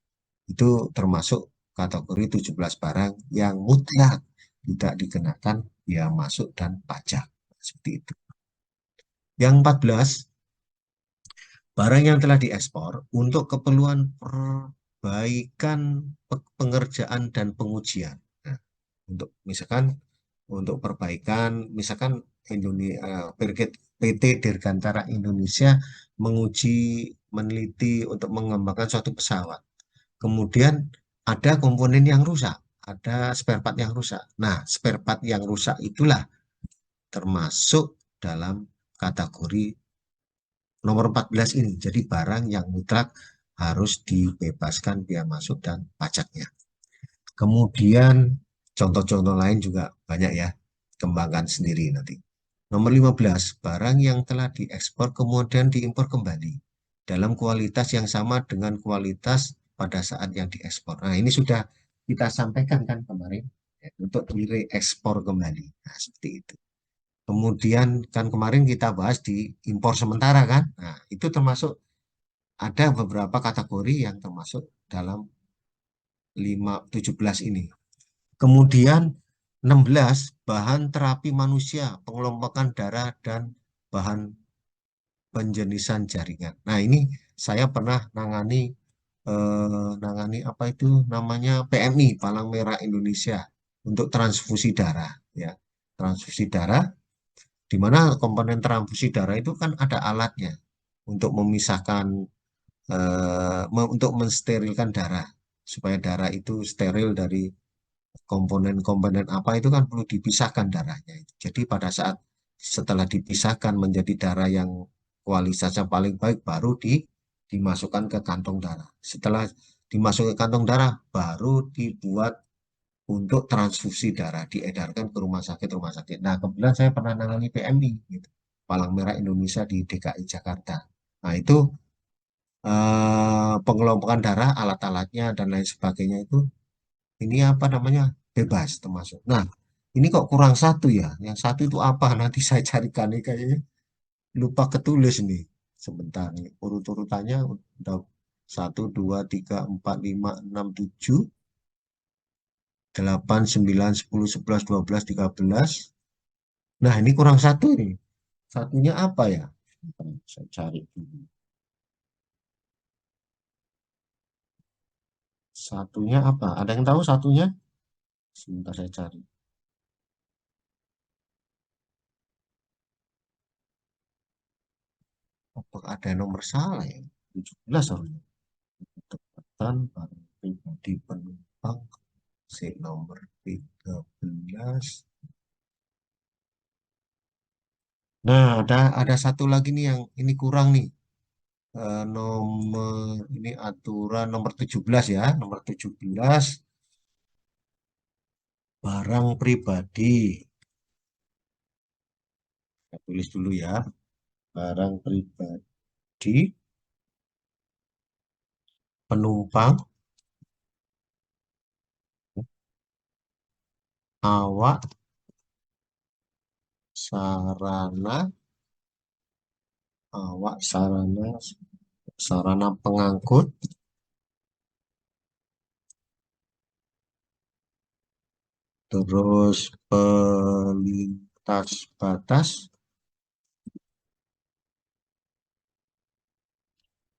itu termasuk kategori 17 barang yang mutlak tidak dikenakan biaya masuk dan pajak seperti itu. Yang 14, barang yang telah diekspor untuk keperluan perbaikan pengerjaan dan pengujian. Nah, untuk misalkan untuk perbaikan, misalkan PT Dirgantara Indonesia meneliti untuk mengembangkan suatu pesawat. Kemudian ada komponen yang rusak, ada spare part yang rusak. Nah, spare part yang rusak itulah termasuk dalam kategori nomor 14 ini. Jadi barang yang mutlak harus dibebaskan biaya masuk dan pajaknya. Kemudian contoh-contoh lain juga banyak ya, kembangkan sendiri nanti. Nomor 15, barang yang telah diekspor kemudian diimpor kembali dalam kualitas yang sama dengan kualitas pada saat yang diekspor. Nah, ini sudah kita sampaikan kan kemarin ya, untuk direekspor kembali. Nah, seperti itu. Kemudian kan kemarin kita bahas di impor sementara kan. Nah, itu termasuk ada beberapa kategori yang termasuk dalam 17 ini. Kemudian 16, bahan terapi manusia, pengelompokan darah dan bahan penjenisan jaringan. Nah, ini saya pernah nangani apa itu namanya PMI, Palang Merah Indonesia, untuk transfusi darah ya. Transfusi darah di mana komponen transfusi darah itu kan ada alatnya untuk memisahkan untuk mensterilkan darah supaya darah itu steril dari komponen-komponen apa itu kan perlu dipisahkan darahnya itu. Jadi pada saat setelah dipisahkan menjadi darah yang kualitasnya paling baik baru dimasukkan ke kantong darah. Setelah dimasukkan ke kantong darah baru dibuat untuk transfusi darah, diedarkan ke rumah sakit. Nah, kebetulan saya pernah nangani PMI gitu. Palang Merah Indonesia di DKI Jakarta. Nah, itu pengelompokan darah, alat-alatnya dan lain sebagainya itu ini apa namanya bebas termasuk. Nah, ini kok kurang satu ya? Yang satu itu apa? Nanti saya carikan nih kayaknya lupa ketulis nih. Sebentar nih. Urut-urutannya udah 1, 2, 3, 4, 5, 6, 7, 8, 9, 10, 11, 12, 13. Nah, ini kurang satu nih. Satunya apa ya? Saya cari dulu. Satunya apa? Ada yang tahu satunya? Sebentar saya cari. Apakah ada yang nomor salah ya? 17 harusnya. Ketepatan barang pribadi penumpang. Nomor 13. Nah, ada satu lagi nih yang ini kurang nih. Nomor ini aturan nomor 17 ya, nomor 17 barang pribadi. Saya tulis dulu ya. Barang pribadi penumpang awak sarana awak sarana pengangkut terus pelintas batas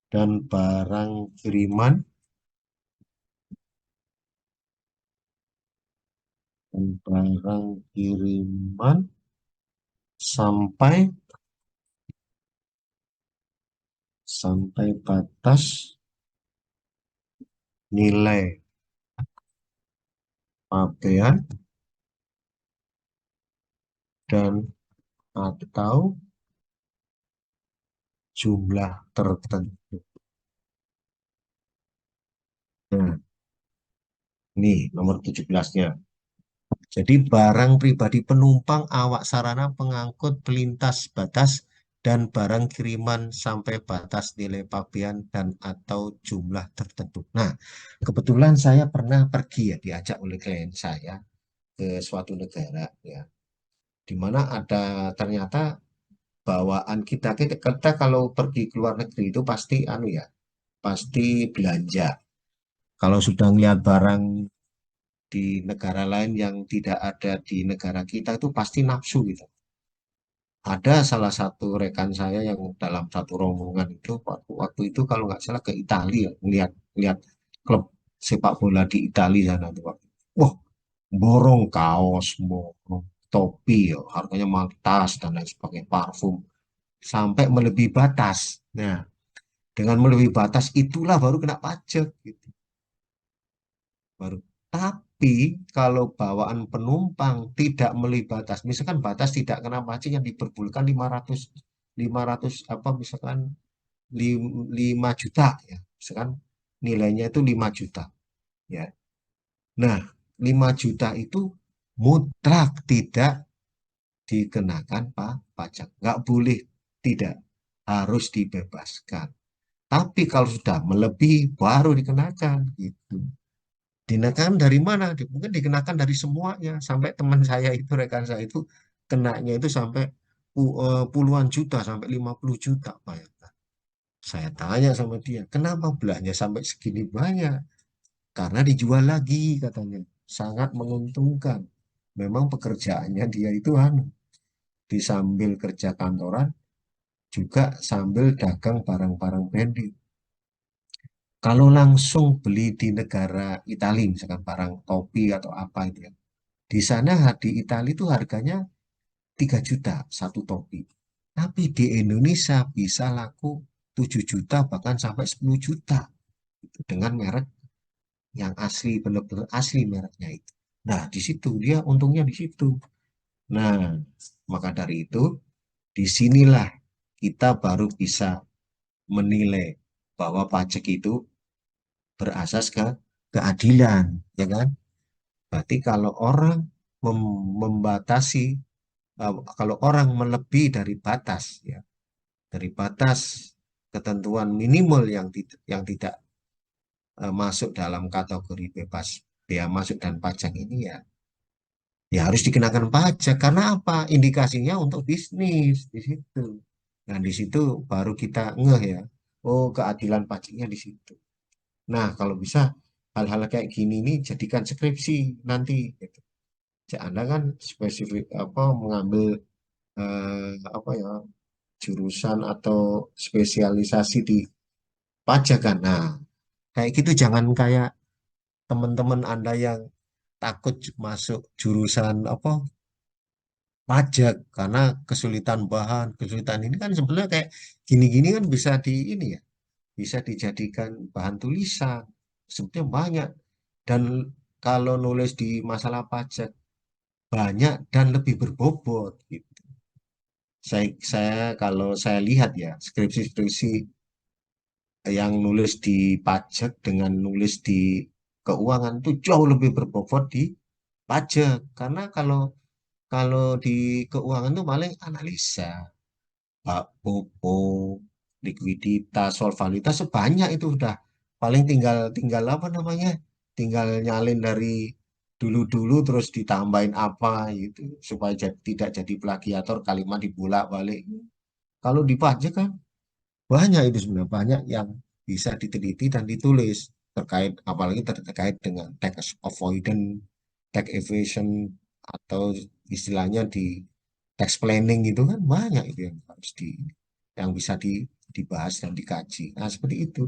dan barang kiriman sampai batas nilai pakaian dan atau jumlah tertentu. Nah, ini nomor 17-nya. Jadi barang pribadi penumpang, awak sarana pengangkut pelintas batas, dan barang kiriman sampai batas nilai pabean dan atau jumlah tertentu. Nah, kebetulan saya pernah pergi ya, diajak oleh klien saya ke suatu negara ya, di mana ada ternyata bawaan kita kalau pergi ke luar negeri itu pasti anu ya, pasti belanja. Kalau sudah ngeliat barang di negara lain yang tidak ada di negara kita itu pasti nafsu gitu. Ada salah satu rekan saya yang dalam satu rombongan itu waktu itu kalau nggak salah ke Italia ya, lihat klub sepak bola di Italia sana tuh. Wah, borong kaos, borong topi ya, harganya mahal, tas dan lain sebagainya, parfum sampai melebihi batas. Nah, dengan melebihi batas itulah baru kena pajak gitu. Baru. Tapi kalau bawaan penumpang tidak melebihi batas, misalkan batas tidak kena pajak yang diperbolehkan 500 apa misalkan 5 juta ya. Misalkan nilainya itu 5 juta ya. Nah, 5 juta itu mutlak tidak dikenakan pajak. Nggak boleh tidak, harus dibebaskan. Tapi kalau sudah melebihi baru dikenakan gitu. Dikenakan dari mana? Mungkin dikenakan dari semuanya. Sampai teman saya itu, rekan saya itu, kenanya itu sampai puluhan juta, sampai 50 juta. Bayangkan. Saya tanya sama dia, kenapa belanja sampai segini banyak? Karena dijual lagi katanya. Sangat menguntungkan. Memang pekerjaannya dia itu di sambil kerja kantoran, juga sambil dagang barang-barang branded. Kalau langsung beli di negara Italia, misalkan barang topi atau apa itu ya, di sana di Italia itu harganya 3 juta satu topi. Tapi di Indonesia bisa laku 7 juta bahkan sampai 10 juta. Itu dengan merek yang asli, benar-benar asli mereknya itu. Nah, di situ dia untungnya di situ. Nah, maka dari itu disinilah kita baru bisa menilai bahwa pajak itu berasas ke keadilan, ya kan? Berarti kalau orang membatasi, kalau orang melebihi dari batas, ya, dari batas ketentuan minimal yang tidak masuk dalam kategori bebas bea masuk dan pajak ini, ya harus dikenakan pajak. Karena apa? Indikasinya untuk bisnis di situ. Nah, di situ baru kita ngeh ya. Oh, keadilan pajaknya di situ. Nah, kalau bisa hal-hal kayak gini ini jadikan skripsi nanti, gitu. Anda kan spesifik apa mengambil apa ya, jurusan atau spesialisasi di pajak kan. Nah, kayak gitu jangan kayak teman-teman Anda yang takut masuk jurusan apa pajak karena kesulitan bahan, kesulitan ini kan sebenarnya kayak gini-gini kan bisa di ini ya, bisa dijadikan bahan tulisan. Sebetulnya banyak. Dan kalau nulis di masalah pajak banyak dan lebih berbobot gitu. Saya kalau saya lihat ya skripsi-skripsi yang nulis di pajak dengan nulis di keuangan itu jauh lebih berbobot di pajak. Karena kalau kalau di keuangan itu paling analisa, popo, likuiditas, solvabilitas sebanyak itu udah paling tinggal tinggal apa namanya? Tinggal nyalin dari dulu-dulu terus ditambahin apa gitu supaya tidak jadi plagiator kalimat dibolak-balik. Kalau di pajak kan banyak itu sebenarnya banyak yang bisa diteliti dan ditulis terkait apalagi terkait dengan tax avoidance, tax evasion atau istilahnya di tax planning itu kan banyak itu yang harus yang bisa dibahas dan dikaji. Nah, seperti itu.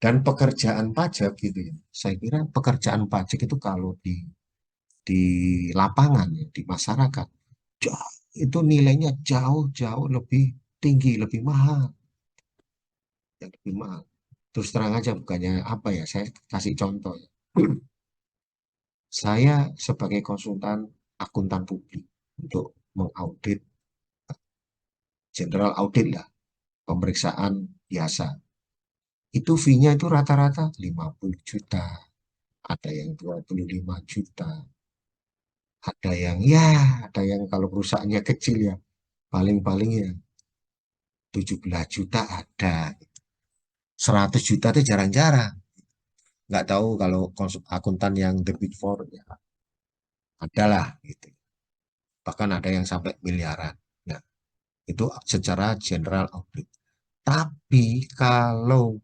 Dan pekerjaan pajak gitu ya. Saya kira pekerjaan pajak itu kalau di lapangan ya, di masyarakat itu nilainya jauh-jauh lebih tinggi, lebih mahal, yang lebih mahal. Terus terang aja bukannya apa ya, saya kasih contoh ya. Saya sebagai konsultan akuntan publik untuk mengaudit general audit lah, pemeriksaan biasa. Itu fee-nya itu rata-rata 50 juta, ada yang 25 juta, ada yang ya, ada yang kalau perusahaannya kecil ya, paling-paling ya 17 juta ada. 100 juta itu jarang-jarang. Nggak tahu kalau akuntan yang the big four ya adalah gitu. Bahkan ada yang sampai miliaran. Nah, itu secara general audit. Tapi kalau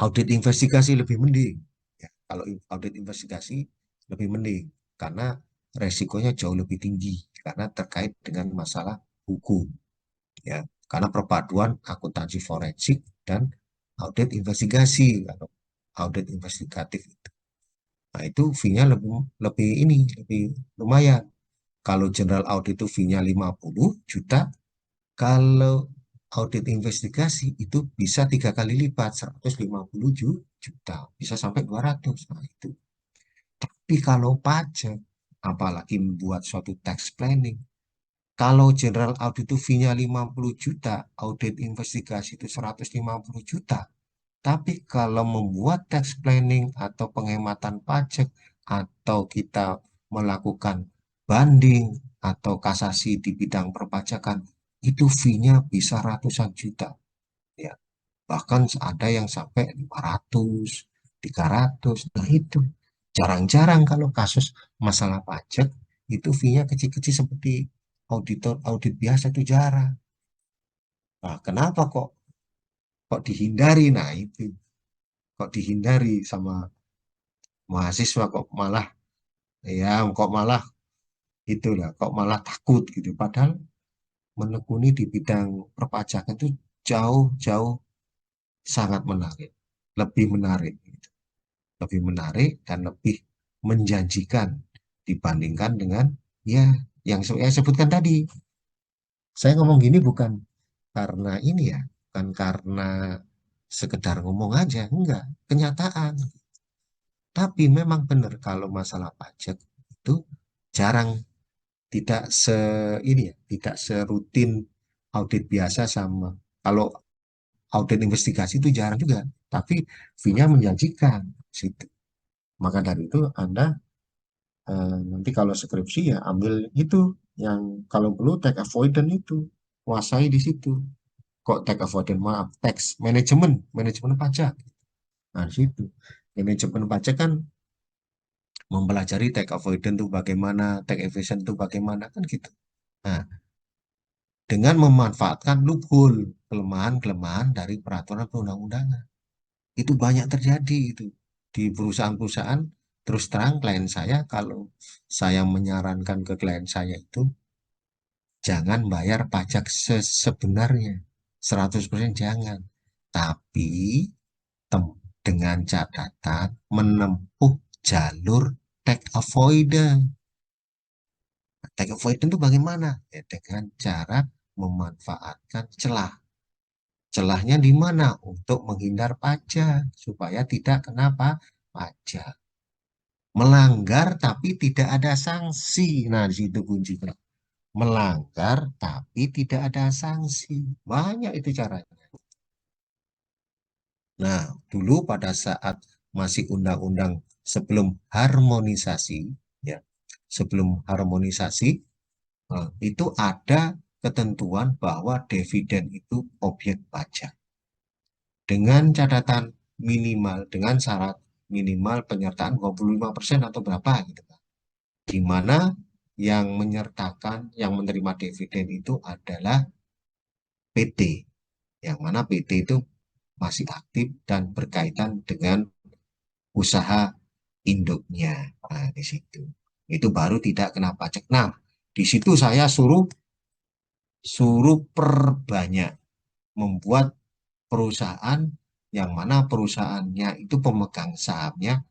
audit investigasi lebih mending. Ya, kalau audit investigasi lebih mending karena resikonya jauh lebih tinggi karena terkait dengan masalah hukum. Ya, karena perpaduan akuntansi forensik dan audit investigasi atau audit investigatif. Nah, itu fee-nya lebih lebih ini lebih lumayan. Kalau general audit itu fee-nya 50 juta, kalau audit investigasi itu bisa 3 kali lipat, 150 juta, bisa sampai 200. Nah, itu. Tapi kalau pajak, apalagi membuat suatu tax planning, kalau general audit itu fee-nya 50 juta, audit investigasi itu 150 juta. Tapi kalau membuat tax planning atau penghematan pajak, atau kita melakukan banding atau kasasi di bidang perpajakan, itu fee-nya bisa ratusan juta. Ya, bahkan ada yang sampai 500, 300. Nah, itu jarang-jarang kalau kasus masalah pajak, itu fee-nya kecil-kecil seperti auditor audit biasa itu jarang. Nah, kenapa kok dihindari? Nah, itu kok dihindari sama mahasiswa kok malah itulah kok malah takut gitu padahal menekuni di bidang perpajakan itu jauh-jauh sangat menarik, lebih menarik gitu. Lebih menarik dan lebih menjanjikan dibandingkan dengan ya yang saya sebutkan tadi. Saya ngomong gini bukan karena ini ya, bukan karena sekedar ngomong aja, enggak, kenyataan. Tapi memang benar kalau masalah pajak itu jarang, tidak ini ya, tidak serutin audit biasa sama kalau audit investigasi itu jarang juga, tapi fee-nya menjanjikan situ. Maka dari itu Anda nanti kalau skripsi ya ambil itu yang kalau perlu tax avoidance itu kuasai di situ. Kok tax avoidance, maaf, tax manajemen pajak. Nah, di situ manajemen pajak kan mempelajari tax avoidance itu bagaimana, tax evasion itu bagaimana kan gitu. Nah, dengan memanfaatkan loophole, kelemahan-kelemahan dari peraturan perundang-undangan. Itu banyak terjadi itu di perusahaan-perusahaan. Terus terang klien saya, kalau saya menyarankan ke klien saya itu jangan bayar pajak sebenarnya 100% jangan, tapi dengan catatan menempuh jalur tax avoidance. Tax avoidance itu bagaimana? Ya, dengan cara memanfaatkan celah. Celahnya di mana? Untuk menghindar pajak, supaya tidak kena pajak. Melanggar tapi tidak ada sanksi. Nah, di situ kuncinya. Melanggar tapi tidak ada sanksi. Banyak itu caranya. Nah, dulu pada saat masih undang-undang sebelum harmonisasi, ya, sebelum harmonisasi, itu ada ketentuan bahwa dividen itu objek pajak. Dengan catatan minimal, dengan syarat minimal penyertaan 25% atau berapa gitu kan. Di mana yang menyertakan, yang menerima dividen itu adalah PT. Yang mana PT itu masih aktif dan berkaitan dengan usaha induknya. Nah, di situ. Itu baru tidak kena pajak. Nah, di situ saya suruh perbanyak membuat perusahaan yang mana perusahaannya itu pemegang sahamnya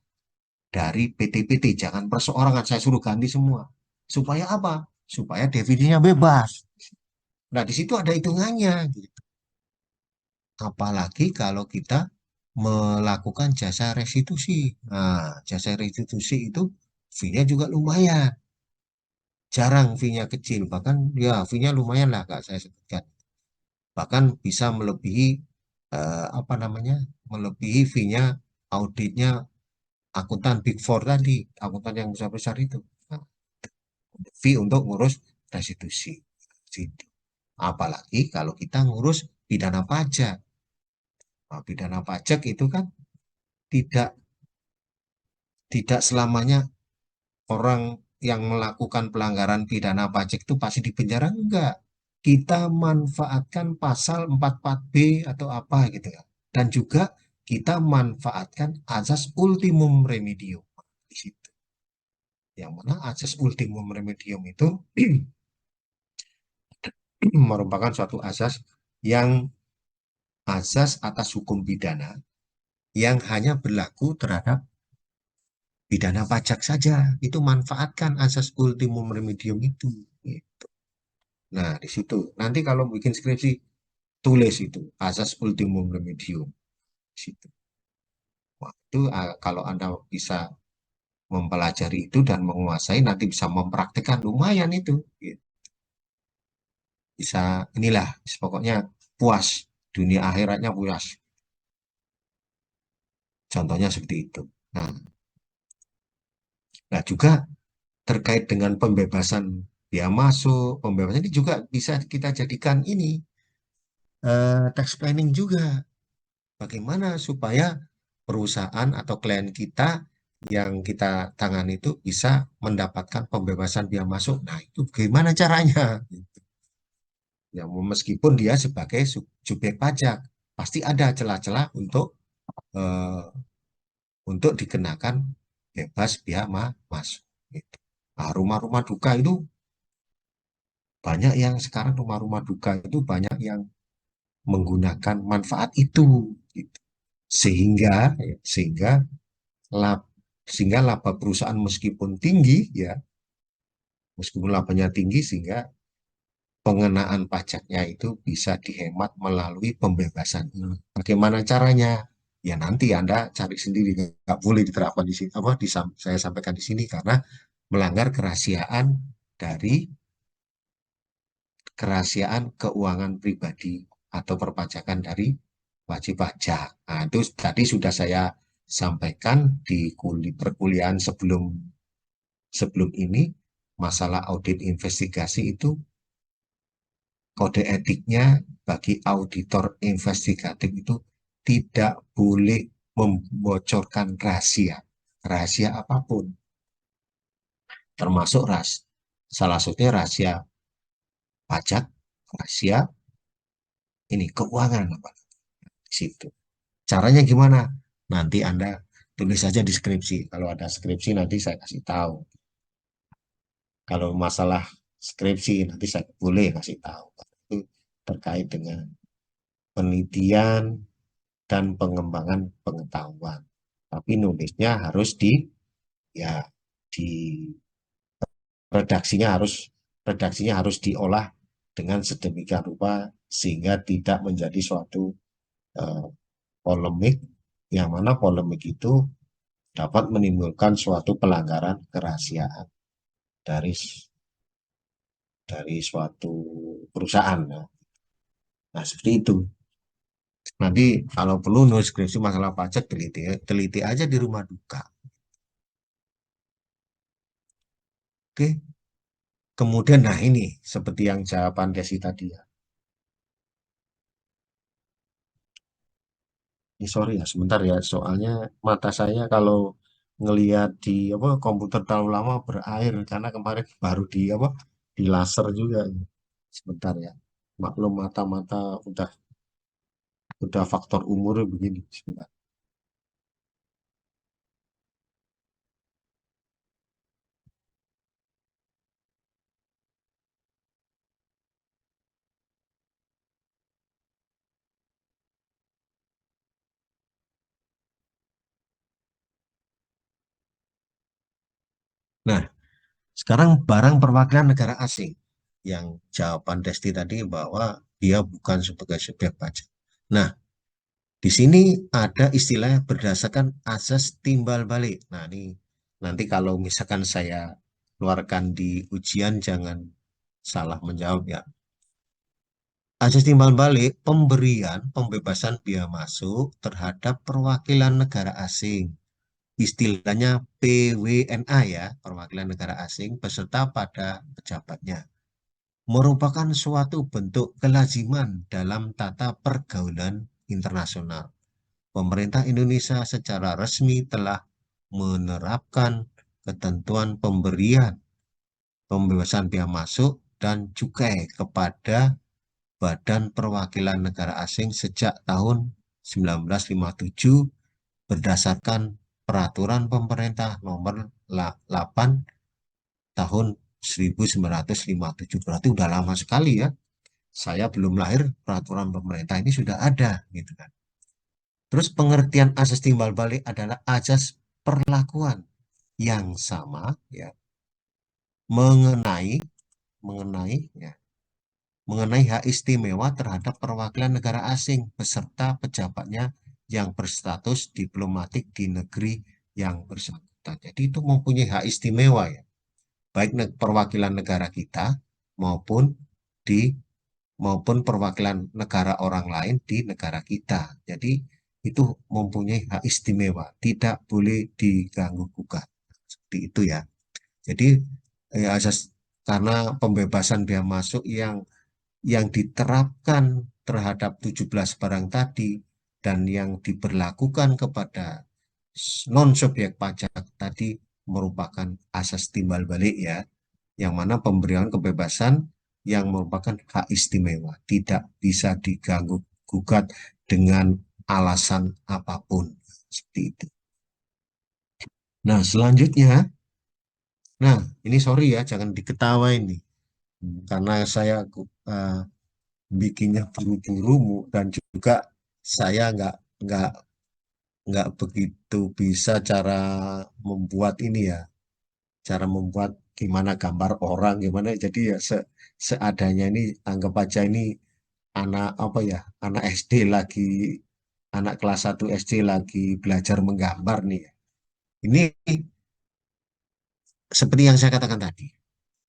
dari PT-PT. Jangan perseorangan, saya suruh ganti semua. Supaya apa? Supaya dividennya bebas. Nah, di situ ada hitungannya. Gitu. Apalagi kalau kita melakukan jasa restitusi. Nah, jasa restitusi itu fee-nya juga lumayan. Jarang fee-nya kecil, bahkan ya fee-nya lumayan lah, Kak, saya sebutkan. Bahkan bisa melebihi apa namanya? Melebihi fee-nya auditnya akuntan Big Four tadi, akuntan yang besar-besar itu. Nah, fee untuk ngurus restitusi. Apalagi kalau kita ngurus pidana pajak. Nah, pidana pajak itu kan tidak tidak selamanya orang yang melakukan pelanggaran pidana pajak itu pasti dipenjara, enggak. Kita manfaatkan pasal 44B atau apa gitu ya. Dan juga kita manfaatkan azas ultimum remedium di situ. Yang mana azas ultimum remedium itu merupakan suatu azas yang azas atas hukum pidana yang hanya berlaku terhadap pidana pajak saja. Itu manfaatkan azas ultimum remedium itu. Gitu. Nah, di situ. Nanti kalau bikin skripsi, tulis itu, azas ultimum remedium. Di situ. Wah, itu kalau Anda bisa mempelajari itu dan menguasai, nanti bisa mempraktikkan, lumayan itu. Gitu. Bisa, inilah, pokoknya puas. Dunia akhiratnya puas. Contohnya seperti itu. Nah juga terkait dengan pembebasan biaya masuk, pembebasan ini juga bisa kita jadikan ini tax planning juga. Bagaimana supaya perusahaan atau klien kita yang kita tangani itu bisa mendapatkan pembebasan biaya masuk. Nah, itu gimana caranya? Ya, meskipun dia sebagai subjek pajak, pasti ada celah-celah eh, untuk dikenakan bebas biaya masuk. Gitu. Nah, rumah-rumah duka itu banyak yang sekarang rumah-rumah duka itu banyak yang menggunakan manfaat itu. Gitu. Sehingga lab, sehingga laba perusahaan meskipun tinggi ya, meskipun labanya tinggi sehingga pengenaan pajaknya itu bisa dihemat melalui pembebasan ini. Bagaimana caranya? ya nanti Anda cari sendiri, nggak boleh diterapkan di sini, apa saya sampaikan di sini karena melanggar kerahasiaan keuangan pribadi atau perpajakan dari wajib pajak. Nah, itu tadi sudah saya sampaikan di perkuliahan sebelum sebelum ini, masalah audit investigasi itu kode etiknya bagi auditor investigatif itu tidak boleh membocorkan rahasia apapun, termasuk salah satunya rahasia pajak, rahasia ini keuangan apa di situ. Caranya gimana? Nanti Anda tulis saja di skripsi. Kalau ada skripsi nanti saya kasih tahu. Kalau masalah skripsi nanti saya boleh kasih tahu. Itu terkait dengan penelitian dan pengembangan pengetahuan. Tapi nulisnya harus ya di redaksinya harus diolah dengan sedemikian rupa sehingga tidak menjadi suatu polemik, yang mana polemik itu dapat menimbulkan suatu pelanggaran kerahasiaan dari suatu perusahaan. Nah, seperti itu. Nanti kalau perlu nulis skripsi masalah pajak, teliti aja di rumah duka. Oke. Kemudian, nah ini seperti yang jawaban Desi tadi ya. Ini sorry ya, sebentar ya. Soalnya mata saya kalau ngelihat di komputer terlalu lama berair karena kemarin baru di laser juga. Sebentar ya. Maklum mata-mata udah faktor umur begini. Sebentar. Nah, sekarang barang perwakilan negara asing yang jawaban Desti tadi bahwa dia bukan sebagai subjek pajak. Nah, di sini ada istilahnya berdasarkan asas timbal balik. Nah, ini nanti kalau misalkan saya keluarkan di ujian jangan salah menjawab ya. Asas timbal balik pemberian pembebasan biaya masuk terhadap perwakilan negara asing. Istilahnya PWNA ya, perwakilan negara asing beserta pada pejabatnya. Merupakan suatu bentuk kelaziman dalam tata pergaulan internasional. Pemerintah Indonesia secara resmi telah menerapkan ketentuan pemberian pembebasan biaya masuk dan cukai kepada Badan Perwakilan Negara Asing sejak tahun 1957 berdasarkan Peraturan Pemerintah Nomor 8 tahun 1957. Berarti udah lama sekali ya. Saya belum lahir, peraturan pemerintah ini sudah ada gitu kan. Terus pengertian asas timbal balik adalah asas perlakuan yang sama ya mengenai hak istimewa terhadap perwakilan negara asing beserta pejabatnya yang berstatus diplomatik di negeri yang bersangkutan. Jadi itu mempunyai hak istimewa ya, baik perwakilan negara kita maupun perwakilan negara orang lain di negara kita. Jadi itu mempunyai hak istimewa, tidak boleh diganggu gugat. Seperti itu ya. Jadi asas karena pembebasan biaya masuk yang diterapkan terhadap 17 barang tadi dan yang diberlakukan kepada non-subjek pajak tadi merupakan asas timbal balik ya, yang mana pemberian kebebasan yang merupakan hak istimewa tidak bisa diganggu gugat dengan alasan apapun. Seperti itu. Nah, selanjutnya, nah ini sorry ya, jangan diketawain nih, karena saya bikinnya buru-buru dan juga saya nggak begitu bisa cara membuat ini ya, cara membuat gimana gambar orang gimana. Jadi ya seadanya ini, anggap aja ini anak apa ya, anak SD lagi anak kelas 1 SD lagi belajar menggambar nih ya. Ini seperti yang saya katakan tadi,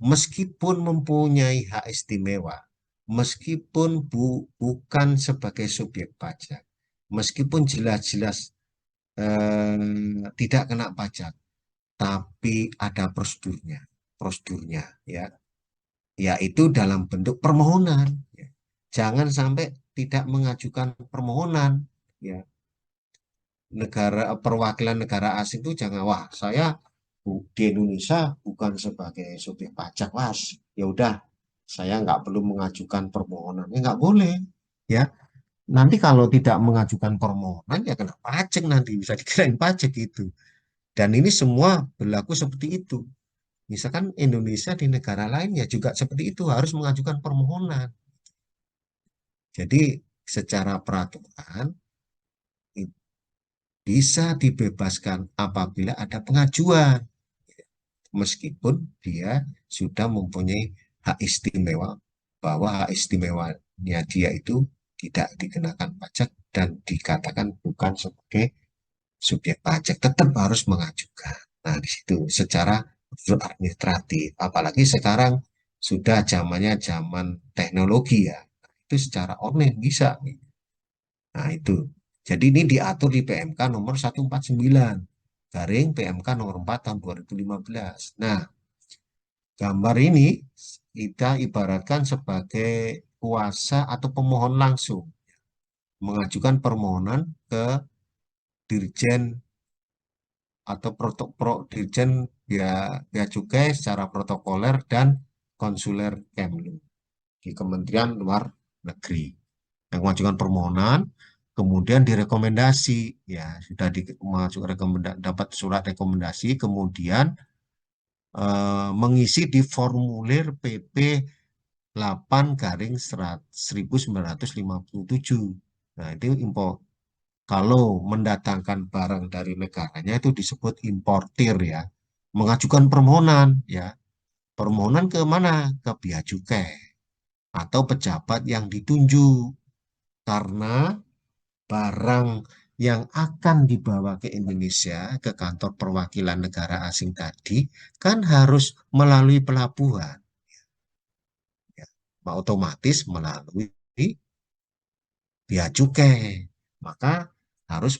meskipun mempunyai hak istimewa, meskipun bukan sebagai subjek pajak, meskipun jelas-jelas tidak kena pajak, tapi ada prosedurnya ya, yaitu dalam bentuk permohonan. Ya. Jangan sampai tidak mengajukan permohonan. Ya. Perwakilan negara asing itu jangan, wah saya di Indonesia bukan sebagai subjek pajak, was, ya udah saya nggak perlu mengajukan permohonan. Ya nggak boleh. Ya, nanti kalau tidak mengajukan permohonan ya kena pajak, nanti bisa dikirain pajak itu. Dan ini semua berlaku seperti itu. Misalkan Indonesia di negara lainnya juga seperti itu, harus mengajukan permohonan. Jadi secara peraturan bisa dibebaskan apabila ada pengajuan, meskipun dia sudah mempunyai hak istimewa, bahwa hak istimewanya dia itu tidak dikenakan pajak dan dikatakan bukan sebagai subjek pajak, tetap harus mengajukan. Nah, di situ secara administratif, apalagi sekarang sudah zamannya zaman teknologi ya, itu secara online bisa. Nah, itu. Jadi ini diatur di PMK nomor 149 garing PMK nomor 4 tahun 2015. Nah, gambar ini kita ibaratkan sebagai kuasa atau pemohon langsung mengajukan permohonan ke Dirjen atau Dirjen Bea Cukai secara protokoler dan konsuler Kemlu di Kementerian Luar Negeri. Yang mengajukan permohonan, kemudian direkomendasi, ya sudah masuk dapat surat rekomendasi, kemudian mengisi di formulir PP 8/1957. Nah, itu impor. Kalau mendatangkan barang dari negaranya itu disebut importir ya. Mengajukan permohonan ya. Permohonan ke mana? Ke Bea Cukai atau pejabat yang ditunjuk. Karena barang yang akan dibawa ke Indonesia, ke kantor perwakilan negara asing tadi, kan harus melalui pelabuhan. Ya, otomatis melalui Bea Cukai. Maka harus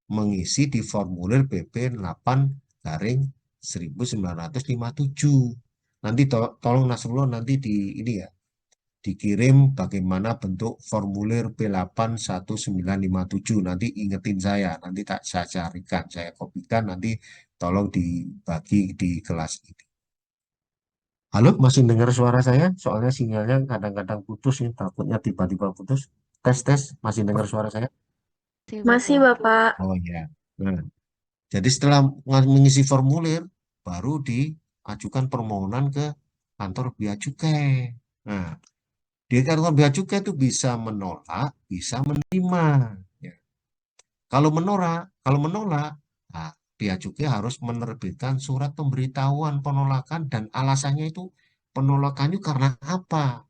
mengisi di formulir PP 8/1957. Nanti tolong Nasrullah nanti di ini ya, dikirim bagaimana bentuk formulir P8/1957. Nanti ingetin saya, nanti saya carikan, saya kopikan, nanti tolong dibagi di kelas ini. Halo, masih dengar suara saya? Soalnya sinyalnya kadang-kadang putus nih, takutnya tiba-tiba putus. Tes, masih dengar suara saya? Masih, Bapak. Oh ya. Nah, jadi setelah mengisi formulir, baru diajukan permohonan ke kantor Bea Cukai. Nah, di kantor Bea Cukai itu bisa menolak, bisa menerima. Ya. Kalau menolak, nah, Bea Cukai harus menerbitkan surat pemberitahuan penolakan dan alasannya itu penolakannya karena apa?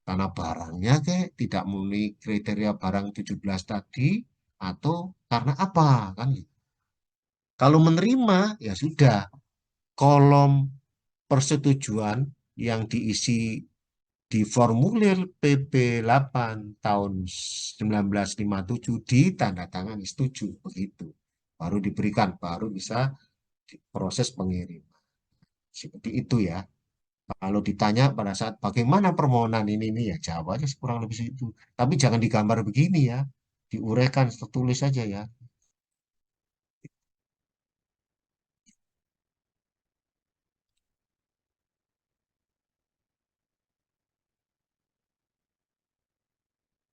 Karena, barangnya tidak memenuhi kriteria barang 17 tadi atau karena apa kan? Kalau menerima ya sudah, kolom persetujuan yang diisi di formulir PP 8 tahun 1957 ditandatangani setuju, begitu. Baru diberikan, baru bisa proses pengiriman. Seperti itu ya. Kalau ditanya pada saat bagaimana permohonan ini ya jawabannya kurang lebih itu. Tapi jangan digambar begini ya. Diuraikan, tertulis saja ya.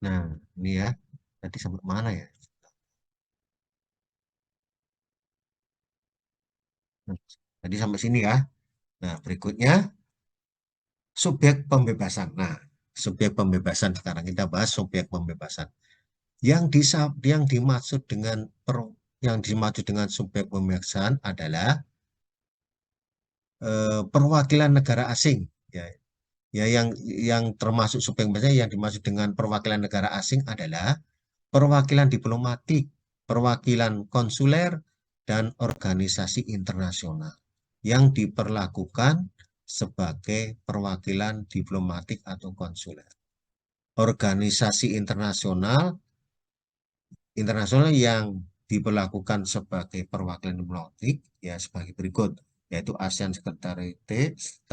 Nah, ini ya. Tadi sampai mana ya? Tadi sampai sini ya. Nah, berikutnya subjek pembebasan. Nah, subjek pembebasan sekarang kita bahas subjek pembebasan. Yang dimaksud dengan subjek pembebasan adalah perwakilan negara asing. Ya, ya yang termasuk subjek pembebasan yang dimaksud dengan perwakilan negara asing adalah perwakilan diplomatik, perwakilan konsuler, dan organisasi internasional yang diperlakukan sebagai perwakilan diplomatik atau konsuler. Organisasi internasional yang diperlakukan sebagai perwakilan diplomatik ya sebagai berikut, yaitu ASEAN Sekretaris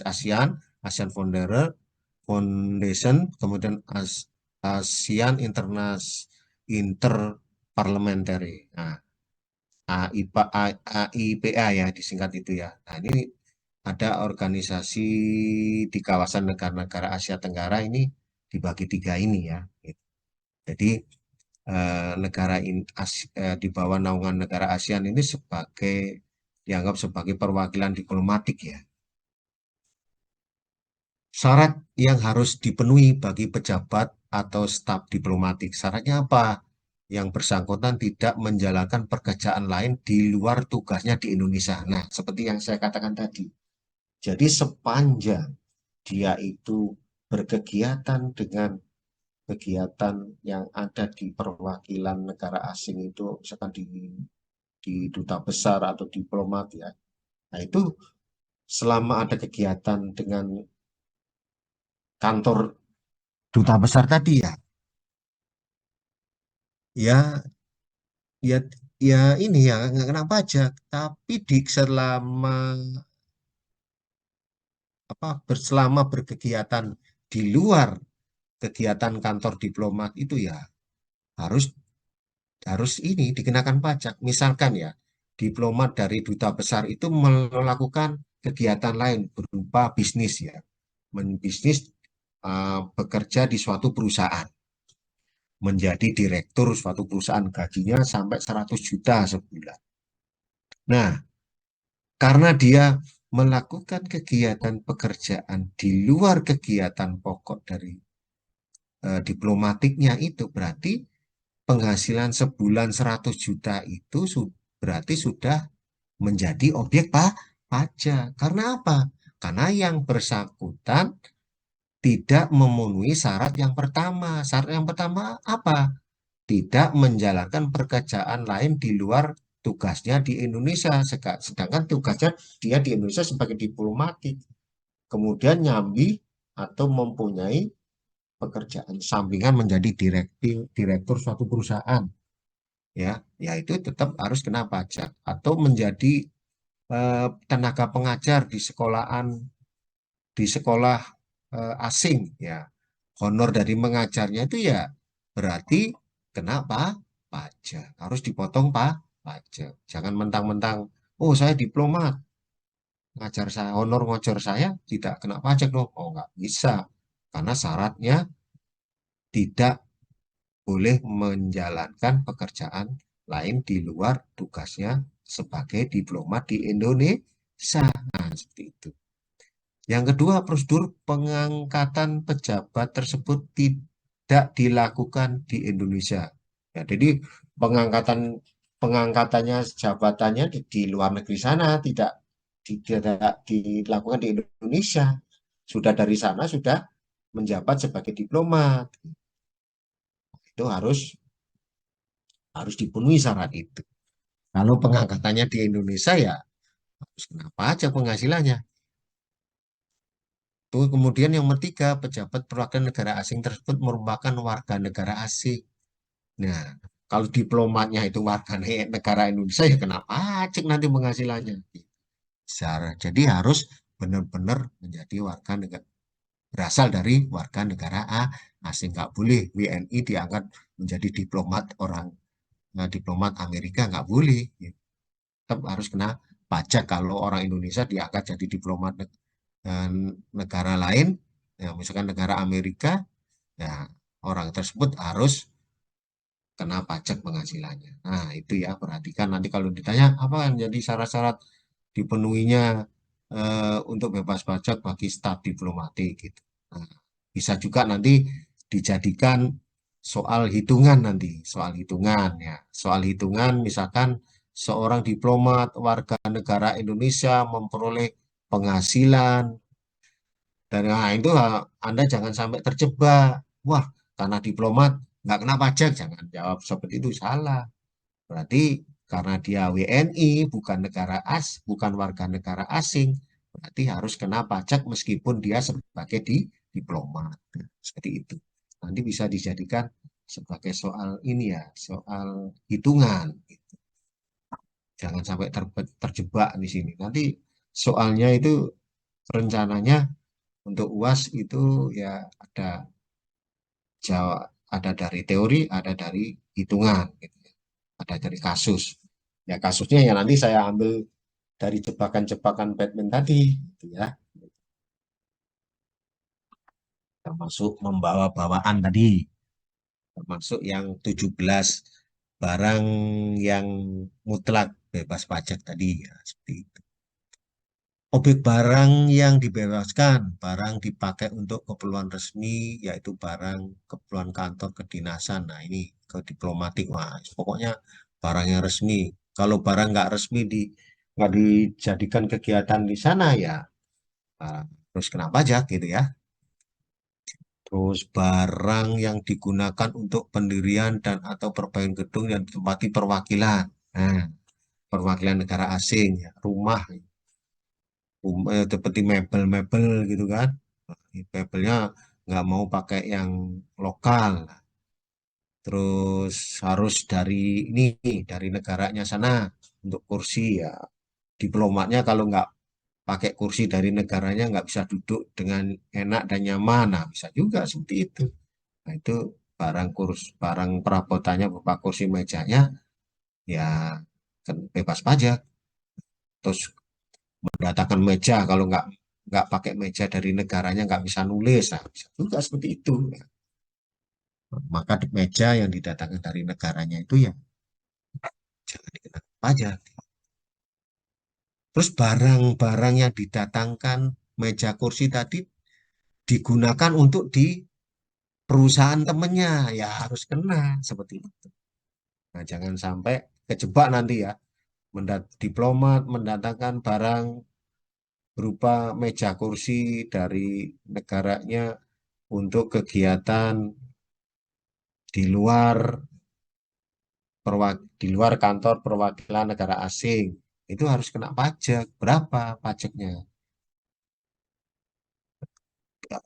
ASEAN, ASEAN Foundation, kemudian ASEAN Interparliamentary, nah, AIPA ya disingkat itu ya. Nah ini ada organisasi di kawasan negara-negara Asia Tenggara ini dibagi 3 ini ya. Jadi di bawah naungan negara ASEAN ini dianggap sebagai perwakilan diplomatik ya. Syarat yang harus dipenuhi bagi pejabat atau staf diplomatik. Syaratnya apa? Yang bersangkutan tidak menjalankan pekerjaan lain di luar tugasnya di Indonesia. Nah, seperti yang saya katakan tadi. Jadi sepanjang dia itu berkegiatan dengan kegiatan yang ada di perwakilan negara asing itu, misalkan di duta besar atau diplomat ya. Nah, itu selama ada kegiatan dengan kantor duta besar tadi ya, ya, ya, ya ini ya nggak kena pajak. Tapi selama berkegiatan di luar kegiatan kantor diplomat itu ya harus harus ini dikenakan pajak. Misalkan ya, diplomat dari duta besar itu melakukan kegiatan lain berupa bisnis ya, bisnis bekerja di suatu perusahaan, menjadi direktur suatu perusahaan, gajinya sampai 100 juta sebulan. Nah, karena dia melakukan kegiatan pekerjaan di luar kegiatan pokok dari diplomatiknya itu, berarti penghasilan sebulan 100 juta itu berarti sudah menjadi objek pajak. Karena apa? Karena yang bersangkutan tidak memenuhi syarat yang pertama. Syarat yang pertama apa? Tidak menjalankan pekerjaan lain di luar tugasnya di Indonesia. Sedangkan tugasnya dia di Indonesia sebagai diplomatik. Kemudian nyambi atau mempunyai pekerjaan sampingan menjadi direktur suatu perusahaan. Ya itu tetap harus kena pajak. Atau menjadi tenaga pengajar di sekolah asing ya, honor dari mengajarnya itu ya berarti kena pajak, harus dipotong pajak. Jangan mentang-mentang oh saya diplomat, ngajar saya honor ngajar saya tidak kena pajak dong. Oh nggak bisa, karena syaratnya tidak boleh menjalankan pekerjaan lain di luar tugasnya sebagai diplomat di Indonesia. Nah, seperti itu. Yang kedua, prosedur pengangkatan pejabat tersebut tidak dilakukan di Indonesia. Ya, jadi pengangkatannya jabatannya di luar negeri sana tidak dilakukan di Indonesia. Sudah dari sana sudah menjabat sebagai diplomat. Itu harus dipenuhi syarat itu. Kalau pengangkatannya di Indonesia ya harus kena pajak penghasilannya. Tuh, kemudian yang ketiga, pejabat perwakilan negara asing tersebut merupakan warga negara asing. Nah, kalau diplomatnya itu warga negara Indonesia ya kena pajak nanti penghasilannya. Jadi harus benar-benar menjadi warga negara, berasal dari warga negara asing. Nggak boleh WNI diangkat menjadi diplomat Amerika, nggak boleh. Tetap harus kena pajak kalau orang Indonesia diangkat jadi diplomat negara lain, ya misalkan negara Amerika, ya orang tersebut harus kena pajak penghasilannya. Nah itu ya, perhatikan nanti kalau ditanya apa yang jadi syarat-syarat dipenuhinya untuk bebas pajak bagi staf diplomatik gitu. Nah, bisa juga nanti dijadikan soal hitungan nanti, soal hitungan ya. Soal hitungan misalkan seorang diplomat warga negara Indonesia memperoleh penghasilan dan nah, itu Anda jangan sampai terjebak. Wah, karena diplomat nggak kena pajak, jangan jawab seperti itu, salah. Berarti karena dia WNI, bukan warga negara asing, berarti harus kena pajak meskipun dia sebagai diplomat. Seperti itu. Nanti bisa dijadikan sebagai soal ini ya, soal hitungan. Jangan sampai terjebak di sini. Nanti soalnya itu rencananya untuk UAS itu ya Jawa, ada dari teori, ada dari hitungan, gitu ya. Ada dari kasus. Ya kasusnya ya nanti saya ambil dari jebakan-jebakan Batman tadi, gitu ya. Termasuk membawa bawaan tadi, termasuk yang 17 barang yang mutlak bebas pajak tadi, ya seperti itu. Objek barang yang dibebaskan, barang dipakai untuk keperluan resmi, yaitu barang keperluan kantor kedinasan. Nah ini ke diplomatik, wah pokoknya barang yang resmi. Kalau barang nggak resmi nggak dijadikan kegiatan di sana ya, terus kena pajak gitu ya. Terus barang yang digunakan untuk pendirian dan atau perbaikan gedung yang ditempati perwakilan. Nah, perwakilan negara asing, ya, rumah seperti mebel-mebel gitu kan. Mebelnya nggak mau pakai yang lokal. Terus harus dari negaranya sana untuk kursi ya. Diplomatnya kalau nggak pakai kursi dari negaranya nggak bisa duduk dengan enak dan nyaman. Nah, bisa juga seperti itu. Nah, itu barang perabotannya berupa kursi mejanya ya kan bebas pajak. Terus mendatangkan meja kalau nggak pakai meja dari negaranya nggak bisa nulis, nah, bisa juga seperti itu. Ya. Maka meja yang didatangkan dari negaranya itu ya jangan dikenakan pajak. Terus barang-barang yang didatangkan meja kursi tadi digunakan untuk di perusahaan temennya ya harus kena seperti itu. Nah jangan sampai kejebak nanti ya diplomat mendatangkan barang berupa meja kursi dari negaranya untuk kegiatan di luar di luar kantor perwakilan negara asing itu harus kena pajak. Berapa pajaknya?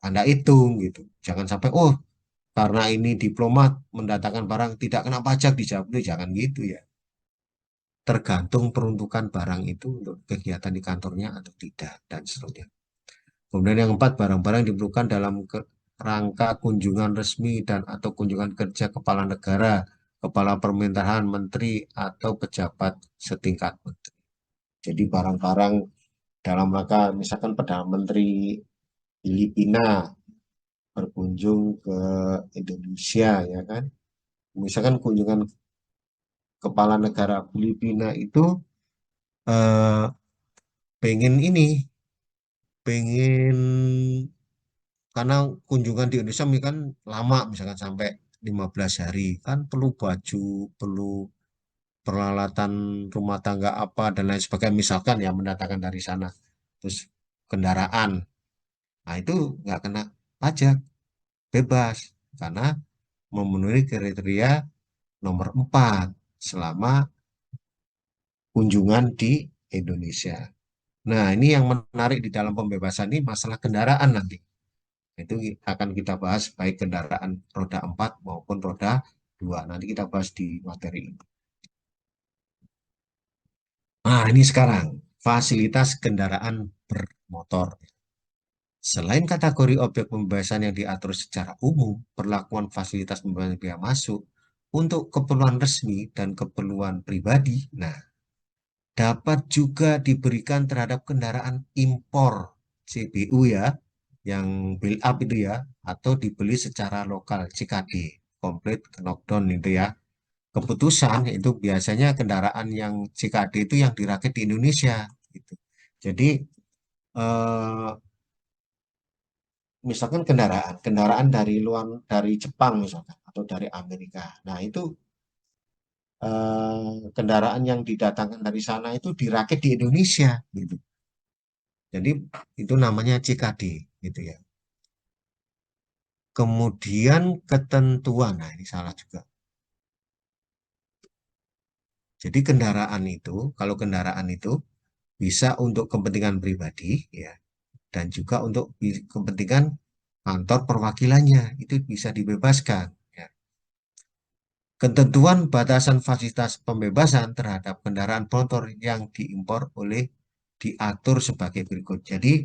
Anda hitung gitu. Jangan sampai karena ini diplomat mendatangkan barang tidak kena pajak dijawab itu jangan gitu ya. Tergantung peruntukan barang itu untuk kegiatan di kantornya atau tidak dan seterusnya. Kemudian yang keempat, barang-barang yang diperlukan dalam rangka kunjungan resmi dan atau kunjungan kerja kepala negara, kepala pemerintahan, menteri, atau pejabat setingkat menteri. Jadi barang-barang dalam rangka misalkan Perdana Menteri Filipina berkunjung ke Indonesia, ya kan? Misalkan kunjungan kepala negara Filipina itu eh, pengen pengen karena kunjungan di Indonesia kan lama, misalkan sampai 15 hari, kan perlu baju, perlu peralatan rumah tangga apa, dan lain sebagainya, misalkan ya mendatangkan dari sana. Terus kendaraan, nah itu nggak kena pajak, bebas, karena memenuhi kriteria nomor 4 selama kunjungan di Indonesia. Nah, ini yang menarik di dalam pembebasan ini masalah kendaraan nanti. Itu akan kita bahas baik kendaraan roda 4 maupun roda 2. Nanti kita bahas di materi ini. Nah, ini sekarang fasilitas kendaraan bermotor. Selain kategori objek pembebasan yang diatur secara umum, perlakuan fasilitas pembebasan biaya masuk untuk keperluan resmi dan keperluan pribadi, nah, dapat juga diberikan terhadap kendaraan impor CBU ya, yang build up itu ya, atau dibeli secara lokal CKD, complete knockdown itu ya. Keputusan itu biasanya kendaraan yang CKD itu yang dirakit di Indonesia gitu. Jadi eh, misalkan kendaraan dari Jepang misalkan atau dari Amerika. Nah, itu kendaraan yang didatangkan dari sana itu dirakit di Indonesia gitu. Jadi itu namanya CKD gitu ya. Kemudian ketentuan, nah ini salah juga. Jadi kalau kendaraan itu bisa untuk kepentingan pribadi, ya, dan juga untuk kepentingan kantor perwakilannya, itu bisa dibebaskan. Ya. Ketentuan batasan fasilitas pembebasan terhadap kendaraan bermotor yang diimpor diatur sebagai berikut. Jadi